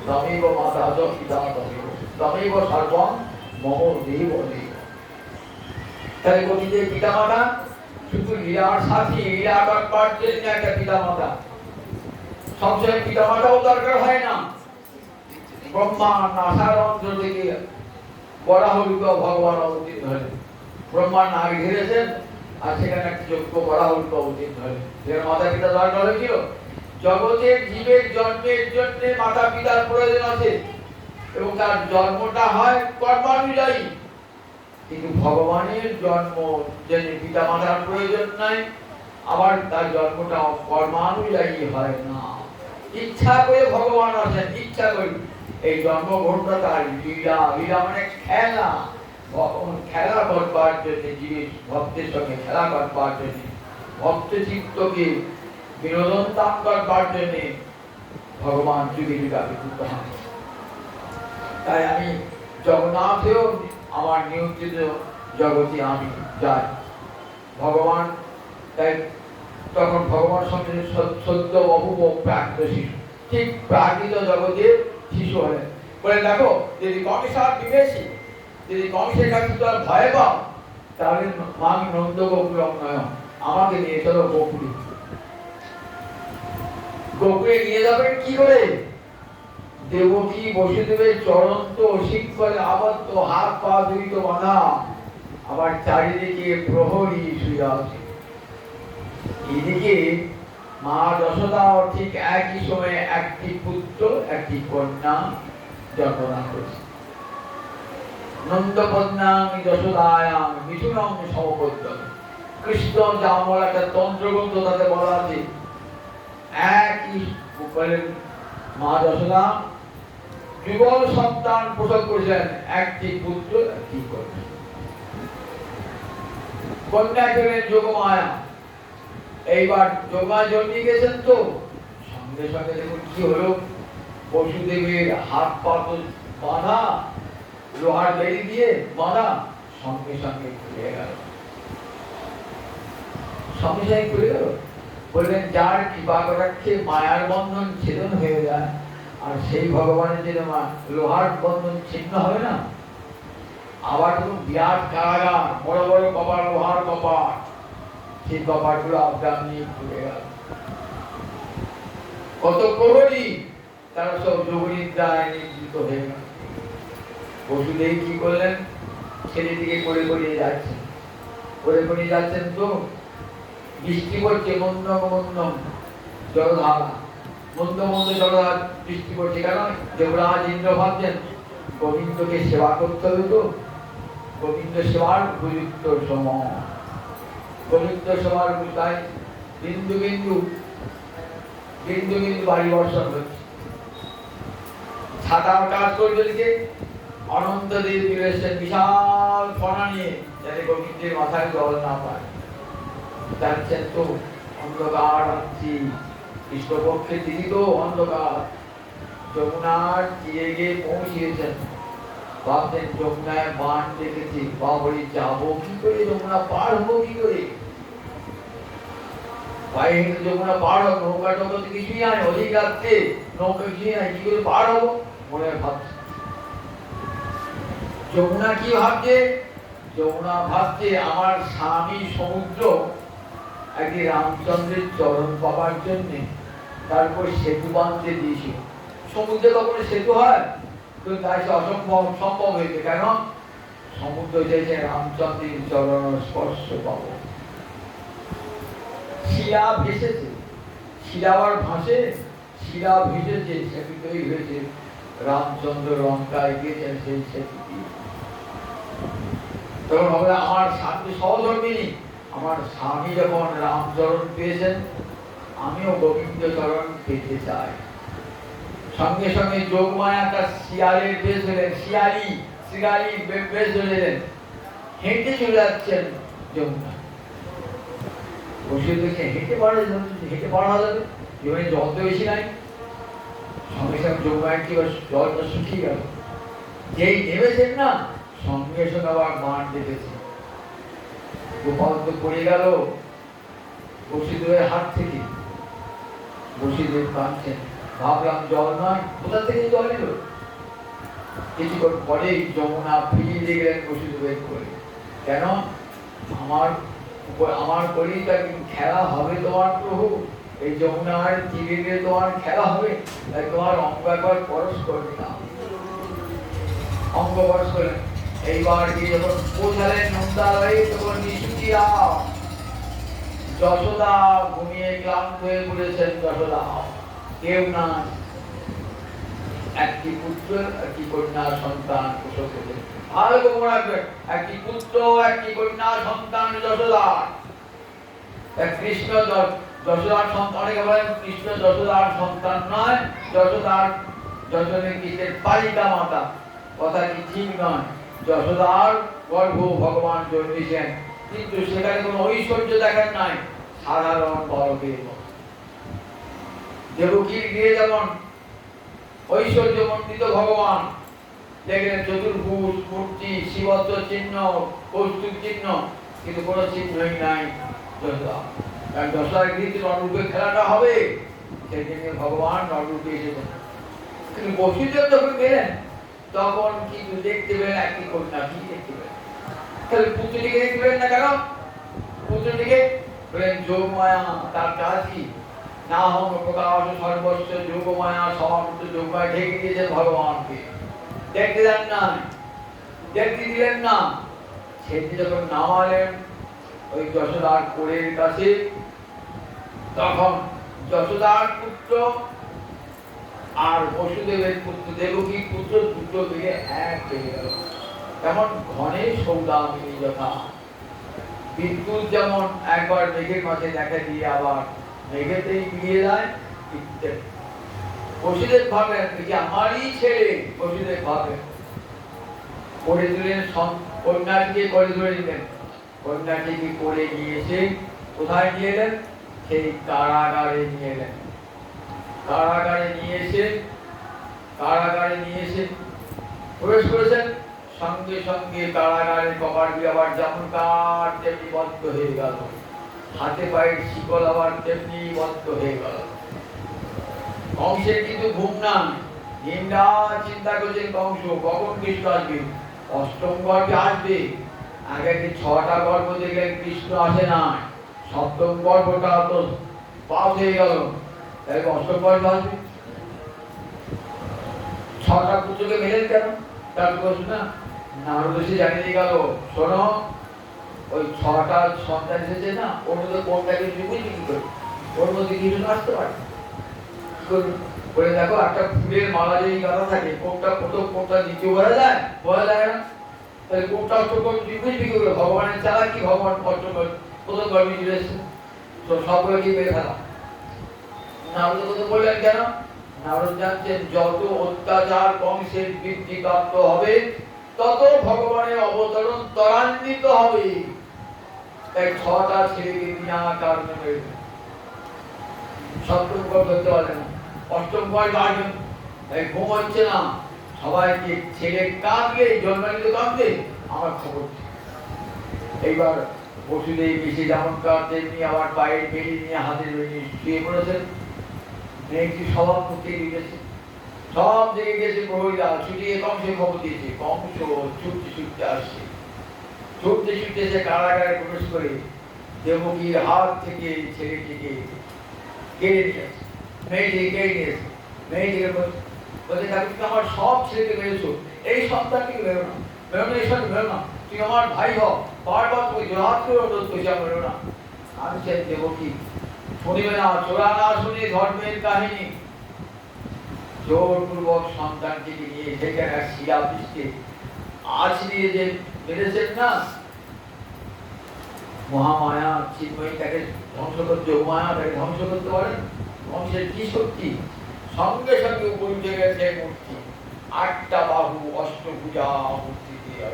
তমেব মাতা চ পিতা তমেব, তমেব সর্বং মম দেব দেব। তাহলে গোবিন্দের পিতা মাতা শুধু লীলার সাথী, লীলা করবার জন্য একটা পিতা মাতা। সবসময় পিতা মাতাও দরকার হয় না। ব্রহ্মা নাসার অন্তর থেকে বরাহরূপ ভগবান অবতীর্ণ হলেন। ব্রহ্মা নাগ ঘিরেছেন, আর সেখানে একটা যজ্ঞ বরাহরূপ অবতীর্ণ হলেন। সেখানে মাতা পিতা দরকার হয়েছিল। জগতের জীবের জন্মের জন্য মাতা পিতার প্রয়োজন আছে, এবং তার জন্মটা হয় কর্মানুযায়ী। কিন্তু ভগবানের জন্ম যেন পিতা মাতার প্রয়োজন নাই, আবার তার জন্মটা কর্মানুযায়ী হয় না। ইচ্ছা করে ভগবান আছেন, ইচ্ছা করে। এই জন্মগ্রহণটা তার লীলা। লীলা মানে খেলা, খেলা করবার জন্য, জীবের ভক্তের সঙ্গে খেলা করবার জন্য, ভক্ত চিত্তকে বিনোদন দান করবার জন্য ভগবান যুগে যুগে আবির্ভূত হন। তাই আমি জগন্নাথেও আমার নিয়ন্ত্রিত জগতে আমি যাই। ভগবান তাই তখন ভগবান সঙ্গে সত্য অপূর্ব প্রাকৃত শিশু, ঠিক প্রাকৃত জগতের শিশু হলেন। বলে দেখো, যদি কংসার বিবেশী, যদি কংসের কাছে তোমরা ভয় পাও, তাহলে আমি নন্দ গোকুল নয়, আমাকে নিয়ে চলো গোকুলে। গোকুলে নিয়ে যাবেন কি করে? দেবকী বসুদেবের চরন্ত শিক্ষলে আবদ্ধ, হাত পা দুইত বাঁধা, আবার চারিদিকে প্রহরী শুয়ে আছে। এদিকে মা যশোদা ঠিক একই সময়ে একটি পুত্র একটি কন্যা জন্মদান করেছে। নন্দপদ্মাং যশোদায়াং মিথুনং সমপদ্যং। কৃষ্ণ জামল একটা তন্ত্রগ্রন্থ, তাতে বলা আছে একই মা যশোদা যুগল সন্তান প্রসব করেছেন, একটি পুত্র একটি কন্যা। কন্যা ছিলেন যোগমায়া। এইবার যোগমায়া জন্মে গেছেন, তো সঙ্গে সঙ্গে দেখুন কি হলো, বসুদেবের হাত পা বাঁধা, লোহার বেড়ি দিয়ে বাঁধা, সঙ্গে সঙ্গে খুলে গেল। সঙ্গে সঙ্গে খুলে গেল। বললেন যার কৃপা কটাক্ষে মায়ার বন্ধন ছেদন হয়ে যায়, আর সেই ভগবানের জন্য লোহার বন্ধন ছিন্ন হবে না। আবার দেখুন বিরাট কারাগার, বড় বড় কপাট, লোহার কপাট, সেই কপাটগুলো আপনার নিয়ে খুলে গেল। কত প্রহরী তারা সব যোগনিদ্রায় নিয়োজিত হয়ে গেল। বসুদেব কি করলেন, ছেলেটিকে করে করিয়ে যাচ্ছেন, করে করিয়ে যাচ্ছেন, তো বৃষ্টি পড়ছে, মন্দ মন্দ জলধারা, মন্দ মন্দ জলধারা বৃষ্টি পড়ছে। কেন? দেবরাজ ইন্দ্র ভাবছেন গোবিন্দকে সেবা করতে হবে, তো গোবিন্দ সেবার উপযুক্ত সময়, গোবিন্দ সেবার তাই বিন্দু বিন্দু বিন্দু বিন্দু বাড়ি বর্ষণ হচ্ছে। ছাতার কাজ করবে দিকে অনন্ত দেব বিবেশের বিশাল ফনা নিয়ে, যাতে গোবিন্দের মাথায় জল না পায়। যাচ্ছেন তো অন্ধকার রাত্রি, কৃষ্ণপক্ষে তিনি তো অন্ধকার, যমুনার তীরে গিয়ে পৌঁছিয়েছেন। ভাবছেন যমুনায় বান দেখেছি, বাবরি যাবো কি করে, যমুনা পার হবো কি করে, পায়ে হেঁটে যমুনা পার হবো, নৌকা টোকা তো কিছুই নাই, অধিক রাত্রে নৌকা কিছুই নাই, কি করে পার হবো মনে ভাবছে। যমুনা কি ভাবছে? যমুনা ভাবছে আমার স্বামী সমুদ্র একটি রামচন্দ্রের চরণ পাবার জন্য তারপর সেতু বাঁধতে দিয়েছিল। সমুদ্রে কখনো সেতু হয়? কিন্তু তাই সে অসম্ভব সম্ভব হয়েছে। কেন? সমুদ্র চাইছে রামচন্দ্রের চরণ স্পর্শ পাব। শিলা ভেসেছে, শিলা আবার ভাসে, শিলা ভেসেছে, সেতু তৈরি হয়েছে। রামচন্দ্র লঙ্কায় গিয়েছেন সেই সেতুটি। তখন হবে আমার স্বামী সহধর্মিনী, আমার স্বামী যখন রামচরণ পেয়েছেন, আমিও গোবিন্দ চরণ পেতে চাই। সঙ্গে সঙ্গে যোগমায়া তার শিয়ালের বেশ হলেন, শিয়ালি বেশ হলেন, হেঁটে চলে যাচ্ছেন যমুনা। বসে দেখে হেঁটে পাড়া যাবে, জীবনে জল তো বেশি নাই। সঙ্গে সঙ্গে যোগমায়া কি জলটা শুকিয়ে গেল। যেই নেমেছেন না, সঙ্গে সঙ্গে আবার মান দেখেছে, গোপাল তো পড়ে গেল বসুদেবের হাত থেকে। বসুদেব কাঁদছেন, ভাবলাম জল নয়, কোথা থেকে জল এলো। কিছুক্ষণ পরেই যমুনা ফিরিয়ে দিয়ে গেলেন বসুদেবের কোলে। কেন? আমার কলিটা খেলা হবে তোমার প্রভু, এই যমুনার তীরে গিয়ে তোমার খেলা হবে, তাই তোমার অঙ্গ একবার পরশ করে না। অঙ্গ পরশ করলেন। এইবার গিয়ে যখন পৌঁছালেন নন্দালয়ে, তখন নিশুচিয়া যশোদা ঘুমিয়ে ক্লান্ত হয়ে পড়েছেন। যশোদা কেউ না, একটি পুত্র একটি কন্যা সন্তান প্রসব করেছেন। ভালো মনে রাখবেন, একটি পুত্র একটি কন্যা সন্তান যশোদার। কৃষ্ণ যশোদার সন্তান, অনেকে বলেন কৃষ্ণ যশোদার সন্তান নয়, যশোদা কৃষ্ণের পালিকা মাতা। কথা কি ঠিক নয়। যশোদার গর্ভ ভগবান জন্মেছেন, কিন্তু সেখানে কোনো ঐশ্বর্য দেখার নাই, সাধারণ বড়দের মতো। দেবকীর গৃহে যেমন ঐশ্বর্য মণ্ডিত ভগবান, দেখলেন চতুর্ভুজ মূর্তি, শিবত্ব চিহ্ন, কৌস্তুভ চিহ্ন, কিন্তু কোনো চিহ্নই নাই যশোদা। কারণ যশোদার গৃহীত নররূপে খেলাটা হবে, সেই জন্য ভগবান নররূপে এসেছেন। কিন্তু বসুদেব যখন গেলেন তখন কিন্তু দেখতে পেলেন একই কন্যা, কি দেখতে পেলেন? তাহলে পুত্রটিকে দেখতে পেলেন না কেন? পুত্রটিকে বলেন যোগমায়া, তার কাজ কি? না হম প্রকাশ সর্বস্ব যোগমায়া, সমস্ত যোগমায়া ঢেকে দিয়েছেন ভগবানকে, দেখতে দেন না, দেখতে দিলেন না। সেটি যখন নামালেন ওই যশোদার কোলের কাছে, তখন যশোদার পুত্র আর বসুদেবের পুত্র দেবকীর পুত্র দুটো মিলে এক হয়ে গেল। তেমন ঘনে সৌদা মিলে, যথা বিদ্যুৎ যেমন একবার মেঘের মাঝে দেখা দিয়ে আবার মেঘেতেই মিলিয়ে যায়, বসুদেব ভাবেন যে আমারই ছেলে। বসুদেব ভাবেন করে দিলেন, কন্যাটিকে করে ধরে দিলেন। কন্যাটিকে করে নিয়ে এসে কোথায় নিয়ে এলেন? সেই কারাগারে নিয়ে এলেন। কারাগারে নিয়ে এসে প্রবেশ করেছেন। সঙ্গে সঙ্গে কারাগারের কপাটগুলি আবার যেমন কার তেমনি বদ্ধ হয়ে গেল, হাতে পায়ের শিকল আবার তেমনি বদ্ধ হয়ে গেল। কংসের কিন্তু ঘুম নাই, নিন্দা চিন্তা করছেন কংস কখন কৃষ্ণ আসবে, অষ্টম গর্ভে আসবে। আগে 6টা গর্ভ দেখলেন কৃষ্ণ আসে না, সপ্তম গর্ভটা তো পাস হয়ে গেল, তাই অষ্টম গর্ভ আসবে। 6টা পুত্রকে মেলেন কেন? তার প্রশ্ন না, নারদ এসে জানিয়ে গেল, শোনো ওই 6টা সন্তান এসেছে না, ওর মধ্যে কোনটাকে বুঝবি কি করে? ওর মধ্যে কিছু আসতে পারে বলে দেখো, একটা ফুলের মালা যদি গাঁথা থাকে, কোনটা প্রথম কোনটা দ্বিতীয় বলা যায়? বলা যায় না। তাহলে কোনটা অষ্টকোণ বুঝবি কি করে? ভগবানের চালা কি, ভগবান অষ্টকোণ প্রথম গর্ভে চলে এসেছে, তো সবগুলোকে বের ফেলা। নারদ কথা বললেন কেন? নারদ জানছেন যত অত্যাচার কংসের বৃদ্ধি প্রাপ্ত হবে, তত ভগবানের অবতরণ ত্বরান্বিত হবে। তাই 6টা ছেলেকে বিনা কারণে মেরে সপ্তম গর্ভ ধরতে পারলেন না, অষ্টম গর্ভ আসবেন, তাই ঘুম হচ্ছে না। সবাইকে ছেলে কাঁদলে, জন্মানিত কাঁদলে আমার খবর। এইবার বসুদেব এসে যেমন তেমনি আবার পায়ের বেড়ি নিয়ে হাতের বেড়ি শুয়ে পড়েছেন। মেয়েটি স্বভাব করতে গিয়েছে, সব জেগে গেছে, প্রহরীরা ছুটিয়ে কংসে খবর দিয়েছে। কংস ছুটতে আসছে, ছুটতে এসে কারাগারে প্রবেশ করে দেবকীর হাত থেকে ছেলেটিকে কেড়ে নিয়ে আসে, মেয়েটিকে কেড়ে নিয়ে আসে। মেয়েটিকে বলছে, তুমি আমার সব ছেলেকে মেরেছো, এই সন্তানটিকে মেরো না, মেরো না, এই সন্তান মেরো না, তুই আমার ভাই হ, বারবার তুমি জোহাত করে অনুরোধ করছি, মেরো না। আমি চাই দেবকী শুনিবে না, চোরা না শুনে ধর্মের কাহিনী। জোরপূর্বক সন্তানটিকে নিয়ে সেখানে শিলা পৃষ্ঠে আজ নিয়ে যে মেরেছেন না, মহামায়া চিন্ময়ী তাকে ধ্বংস করতে, যোগমায়া তাকে ধ্বংস করতে পারেন। কংসের কি শক্তি! সঙ্গে সঙ্গে উপর উঠে গেছে মূর্তি, 8টা বাহু, অষ্টভুজা মূর্তি দিয়ে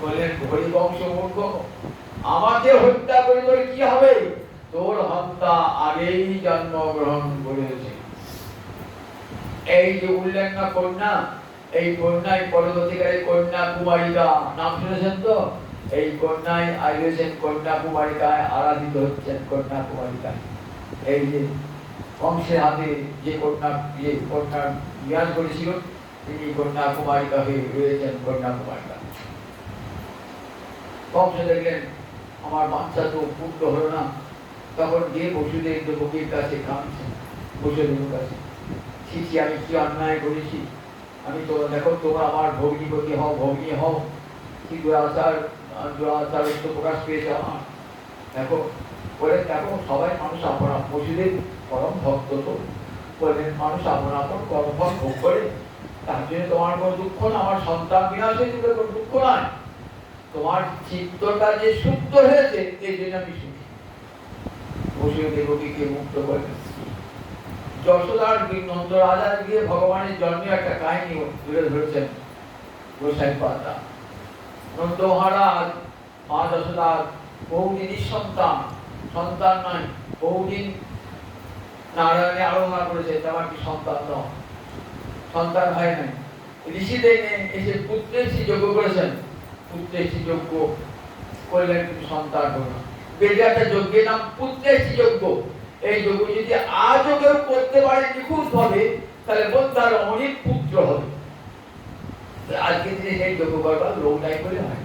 বললেন, হরি বংশ মূর্খ, আমাকে হত্যা করে তোর কি হবে? তোর হত্যা আগেই জন্মগ্রহণ করেছে। এই যে উল্লেখ না কন্যা, এই কন্যাই পরবর্তীকালে কন্যা কুমারিকা নাম শুনেছেন তো? এই কন্যাই আইলেছেন কন্যা কুমারিকায়, আরাধিত হচ্ছেন কন্যা কুমারিকায়। এই যে কংসের হাতে যে কন্যার বিরাজ করেছিল, তিনি কন্যা কুমারিকা হয়ে রয়েছেন, কন্যা কুমারিকা। কংস দেখলেন আমার বাচ্চা তো পূর্ণ হলো না, তখন গিয়ে বসুদেব দেবকীর কাছে কাঁদছেন, বসুদেবের কাছে, ছি আমি কি অন্যায় করেছি, আমি তো দেখো তোমরা আমার ভগ্নিপতি হও, ভগ্নী হও, কি দুরাচার প্রকাশ পেয়েছে আমার, দেখো বলে দেখো সবাই মানুষ আপনা, বসুদেব পরম ভক্ত তো বললেন, মানুষ আপনা আপন কর্মফল ভোগ করে, তার জন্য তোমার কোনো দুঃখ না, আমার সন্তান বিনাশে কোনো দুঃখ নয়, তোমার চিত্তটা যে শুদ্ধ হয়েছে এই জন্য আমি সুখী। বসুদেব দেবকীকে মুক্ত করলেন। যশোদার নন্দ রাজার গিয়ে ভগবানের জন্মে একটা কাহিনী তুলে ধরেছেন গোসাই পাতা। নন্দ মহারাজ মা যশোদার বহুদিনই সন্তান নয়, বহুদিন নারায়ণে আরাধনা করেছে, তেমন কি সন্তান হয় নাই। ঋষিদের এসে পুত্রের যজ্ঞ করেছেন, পুত্রের যজ্ঞ করলেন, কিন্তু সন্তান হলো না। বেদে একটা যজ্ঞের নাম পুত্রের যজ্ঞ। এই যজ্ঞ যদি আজও কেউ করতে পারে নিখুঁত ভাবে, তাহলে তার অনেক পুত্র হবে। আজকে দিনে সেই যজ্ঞ করবার লোক নাই বলে হয়।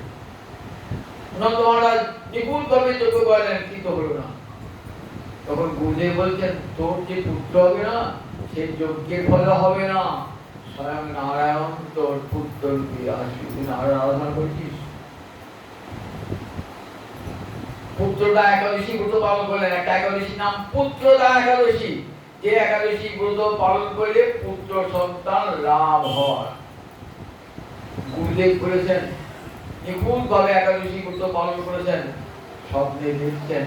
নন্দ মহারাজ নিখুঁত ভাবে যজ্ঞ করলেন, কিন্তু হলো না। তখন গুরুদেব বলছেন, তোর যে পুত্র হবে না, সেই যজ্ঞের ফলে হবে না, স্বয়ং নারায়ণ তোর পুত্র রূপে আসবে। তুই নারায়ণ আরাধনা করছিস। পুত্রদা একাদশী ব্রত পালন করলেন। একটা একাদশীর নাম পুত্রদা একাদশী, যে একাদশী ব্রত পালন করলে পুত্র সন্তান লাভ হয়। গুরুদেব করেছেন, নিখুঁত ভাবে একাদশী ব্রত পালন করেছেন। স্বপ্নে দেখছেন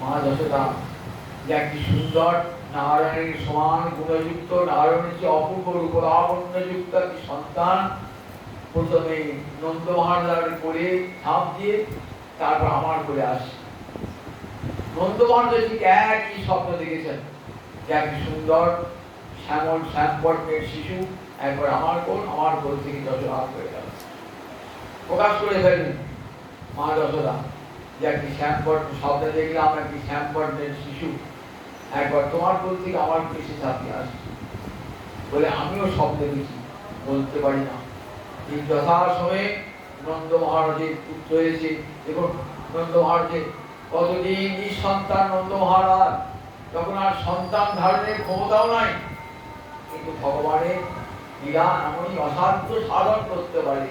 মা যশোদা যে একটি সুন্দর নারায়ণের সমান গুণযুক্ত, নারায়ণের যে অপূর্ব রূপ লাবণ্যযুক্ত একটি সন্তান প্রথমে নন্দ মহারাজার করে ঝাঁপ দিয়ে তারপর আমার করে আসে। নন্দ মহারাজ ঠিক একই স্বপ্ন দেখেছেন যে একটি সুন্দর শ্যামল শ্যামবর্ণের শিশু একবার আমার কোল থেকে যশোদা করে গেল। প্রকাশ করে ফেললেন মা যশোদা যে একটি শ্যামবর্ণ স্বপ্নে দেখলাম, একটি শ্যামবর্ণের শিশু একবার তোমার কোল থেকে আমার পেশে চাপিয়ে আসে বলে আমিও স্বপ্নে দেখি, বলতে পারি না। এই যথাসময়ে নন্দ মহারাজের পুত্র হয়েছে। দেখুন নন্দ মহারাজের কতদিন নিঃসন্তান নন্দ মহারাজ, তখন আর সন্তান ধারণের ক্ষমতাও নাই, কিন্তু ভগবানের লীলা এমনই অসাধ্য সাধন করতে পারে।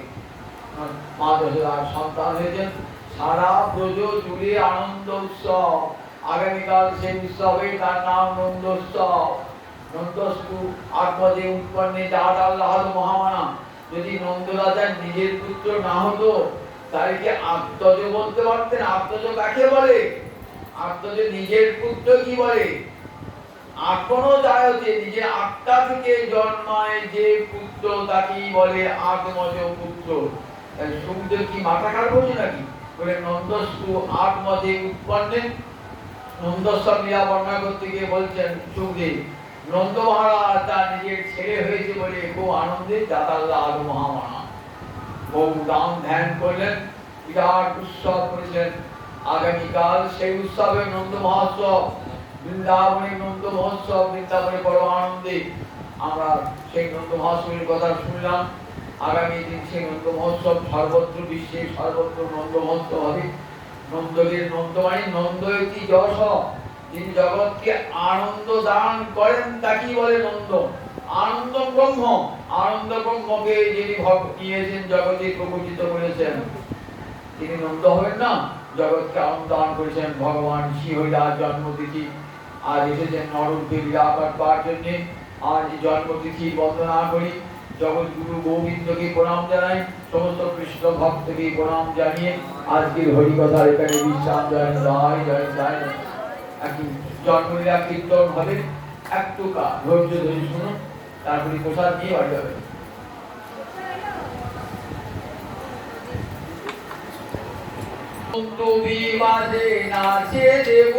মা যশোদার সন্তান হয়েছেন। সারা ব্রজ জুড়ে আনন্দ উৎসব। আগামীকাল সেই উৎসবে তার নাম নন্দোৎসব। নন্দস্তু আত্মদে উৎপন্নে জাত আল্লাহ মহামানা। যদি নন্দ রাজার নিজের পুত্র না হতো তাহলে কি আত্মজ বলতে পারতেন? আত্মজ কাকে বলে? আত্মজ নিজের পুত্র কি বলে? আপনো জায়তে, নিজের আত্মা থেকে জন্মায় যে পুত্র তাকেই বলে আত্মজ পুত্র। সুখদেব কি মাথা খারাপ হচ্ছে নাকি? বলে নন্দস্তু আত্মদে উৎপন্নে। নন্দস্বর লীলা বর্ণনা করতে গিয়ে বলছেন সুখদেব, নন্দ মহারাজ তার নিজের ছেলে হয়েছে বলে খুব আনন্দে জাতাল্লাহ আলু মহামানা বহু দাম ধ্যান করলেন, বিরাট উৎসব করেছেন। আগামীকাল সেই উৎসবে নন্দ মহোৎসব, বৃন্দাবনের নন্দ মহোৎসব, বৃন্দাবনে বড় আনন্দে আমরা সেই নন্দ মহোৎসবের কথা শুনলাম। আগামী দিন সেই নন্দ মহোৎসব সর্বত্র বিশ্বে সর্বত্র নন্দ মহোৎসব হবে। নন্দদের নন্দ মানে নন্দয়তি যশ, যিনি জগৎকে আনন্দ দান করেন তাকেই বলে নন্দ। আনন্দ ব্রহ্ম, আনন্দ ব্রহ্মকে যিনি নিয়েছেন জগতে প্রকটিত করেছেন তিনি নন্দ হবেন না? জগৎকে আনন্দ দান করেছেন ভগবান শ্রীহরিদাস জন্মতিথি। আজ এসেছেন নররূপে লীলা করবার জন্য। আজ জন্মতিথি বন্দনা করি, জগৎগুরু গোবিন্দকে প্রণাম জানাই, সমস্ত কৃষ্ণ ভক্তকে প্রণাম জানিয়ে আজকের হরিকথার এখানে বিশ্রাম জয় জয় জয় জয়। একটি জন্মলীলা কীর্তন হবে, একটু ধৈর্য ধরে শুনুন, তারপরে প্রসাদ নিয়ে বাড়ি যাবে। তুমি বাজে নাচে দেব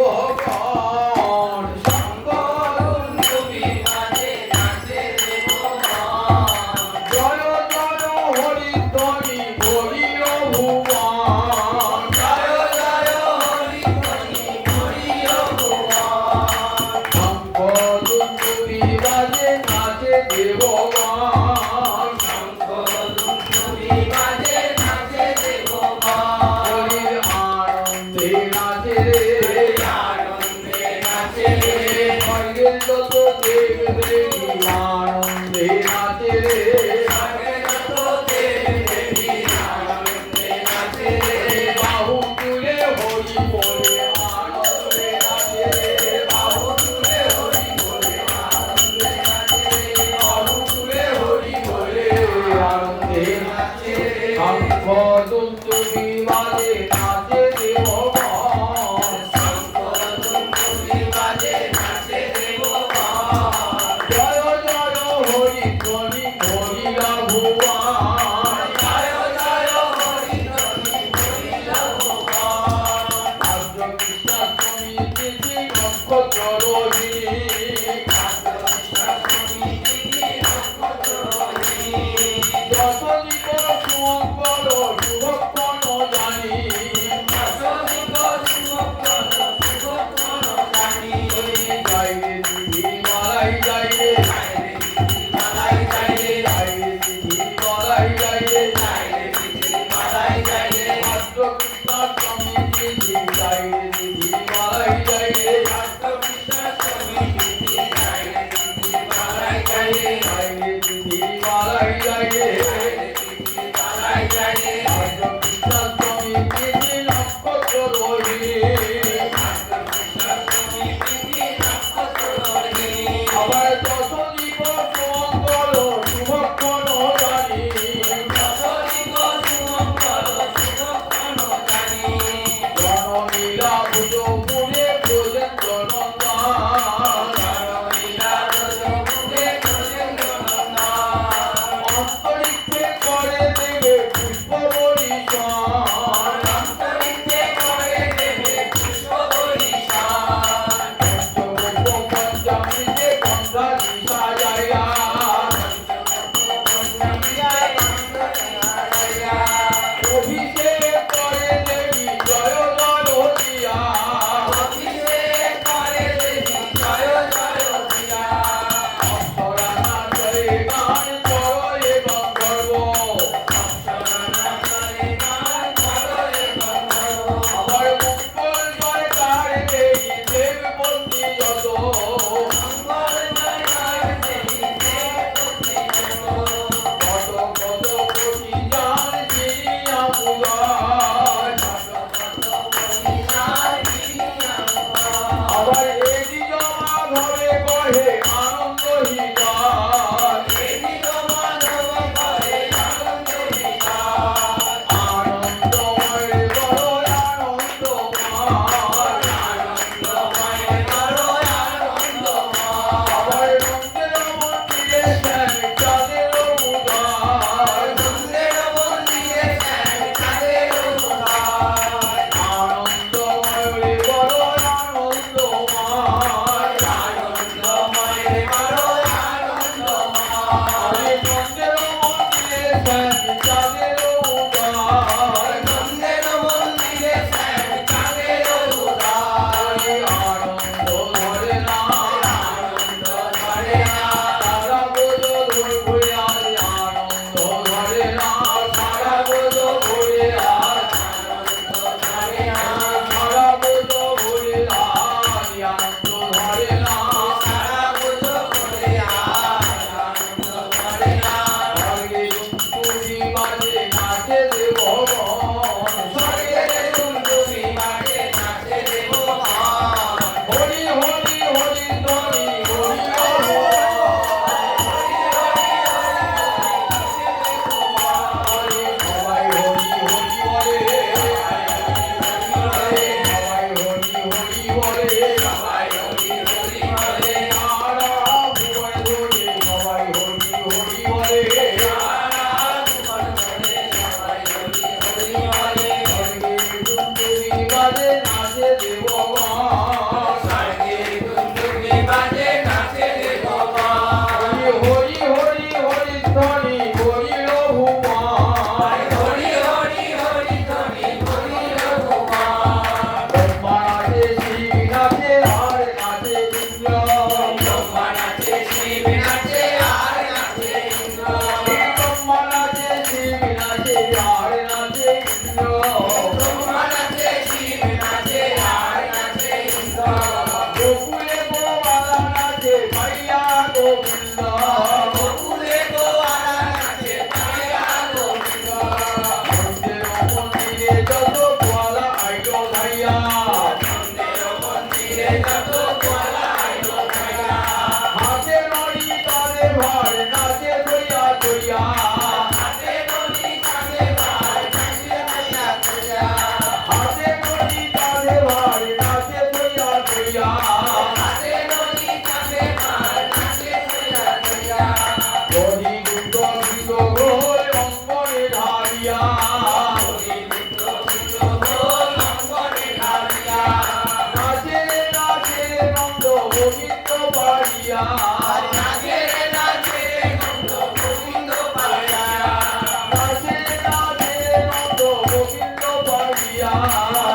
পাইয়া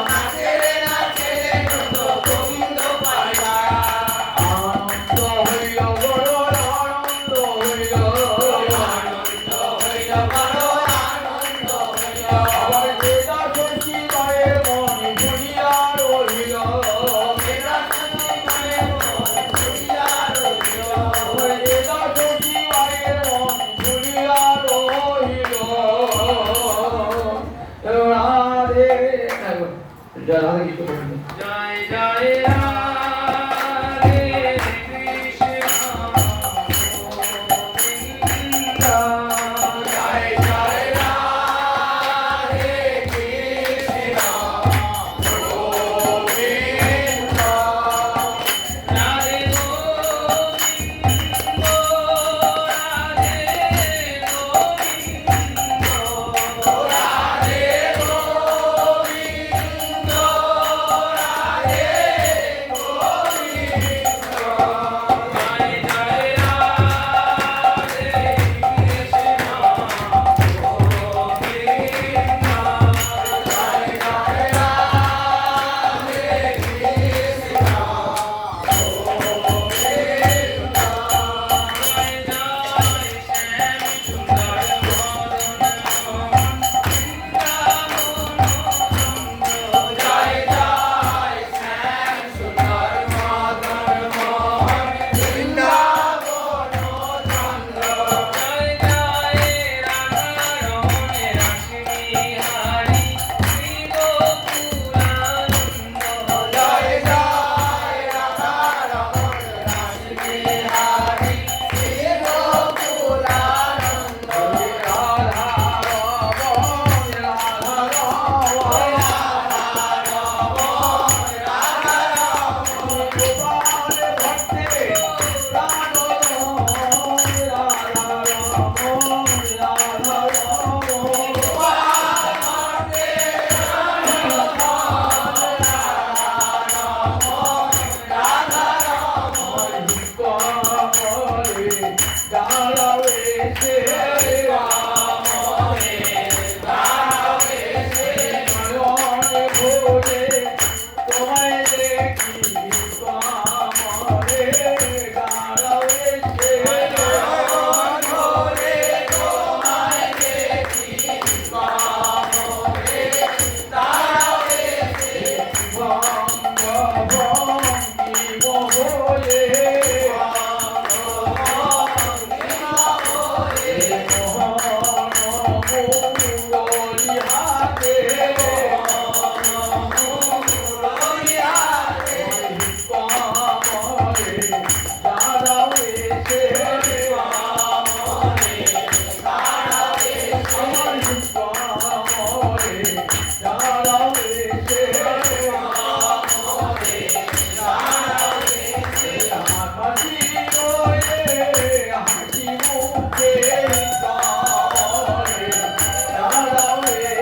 নাচে রে নাচে নন্দ গোবিন্দ পাইয়া আনন্দ হইল বড় আনন্দ হইল বড় আনন্দ হইল আবার বেদা শশী মায়ের মন ভুলিয়া রহিল বেদা শশী মায়ের মন ভুলিয়া রহিল বেদা শশী মায়ের মন ভুলিয়া রহিল রাধে রাধে গীত বলুন জয় জয় রাধে কৃষ্ণ গোবিন্দ জয় জয় রাধে কৃষ্ণ গোবিন্দ রাধে গোবিন্দ রাধে গোবিন্দ রাধে গোবিন্দ রাধে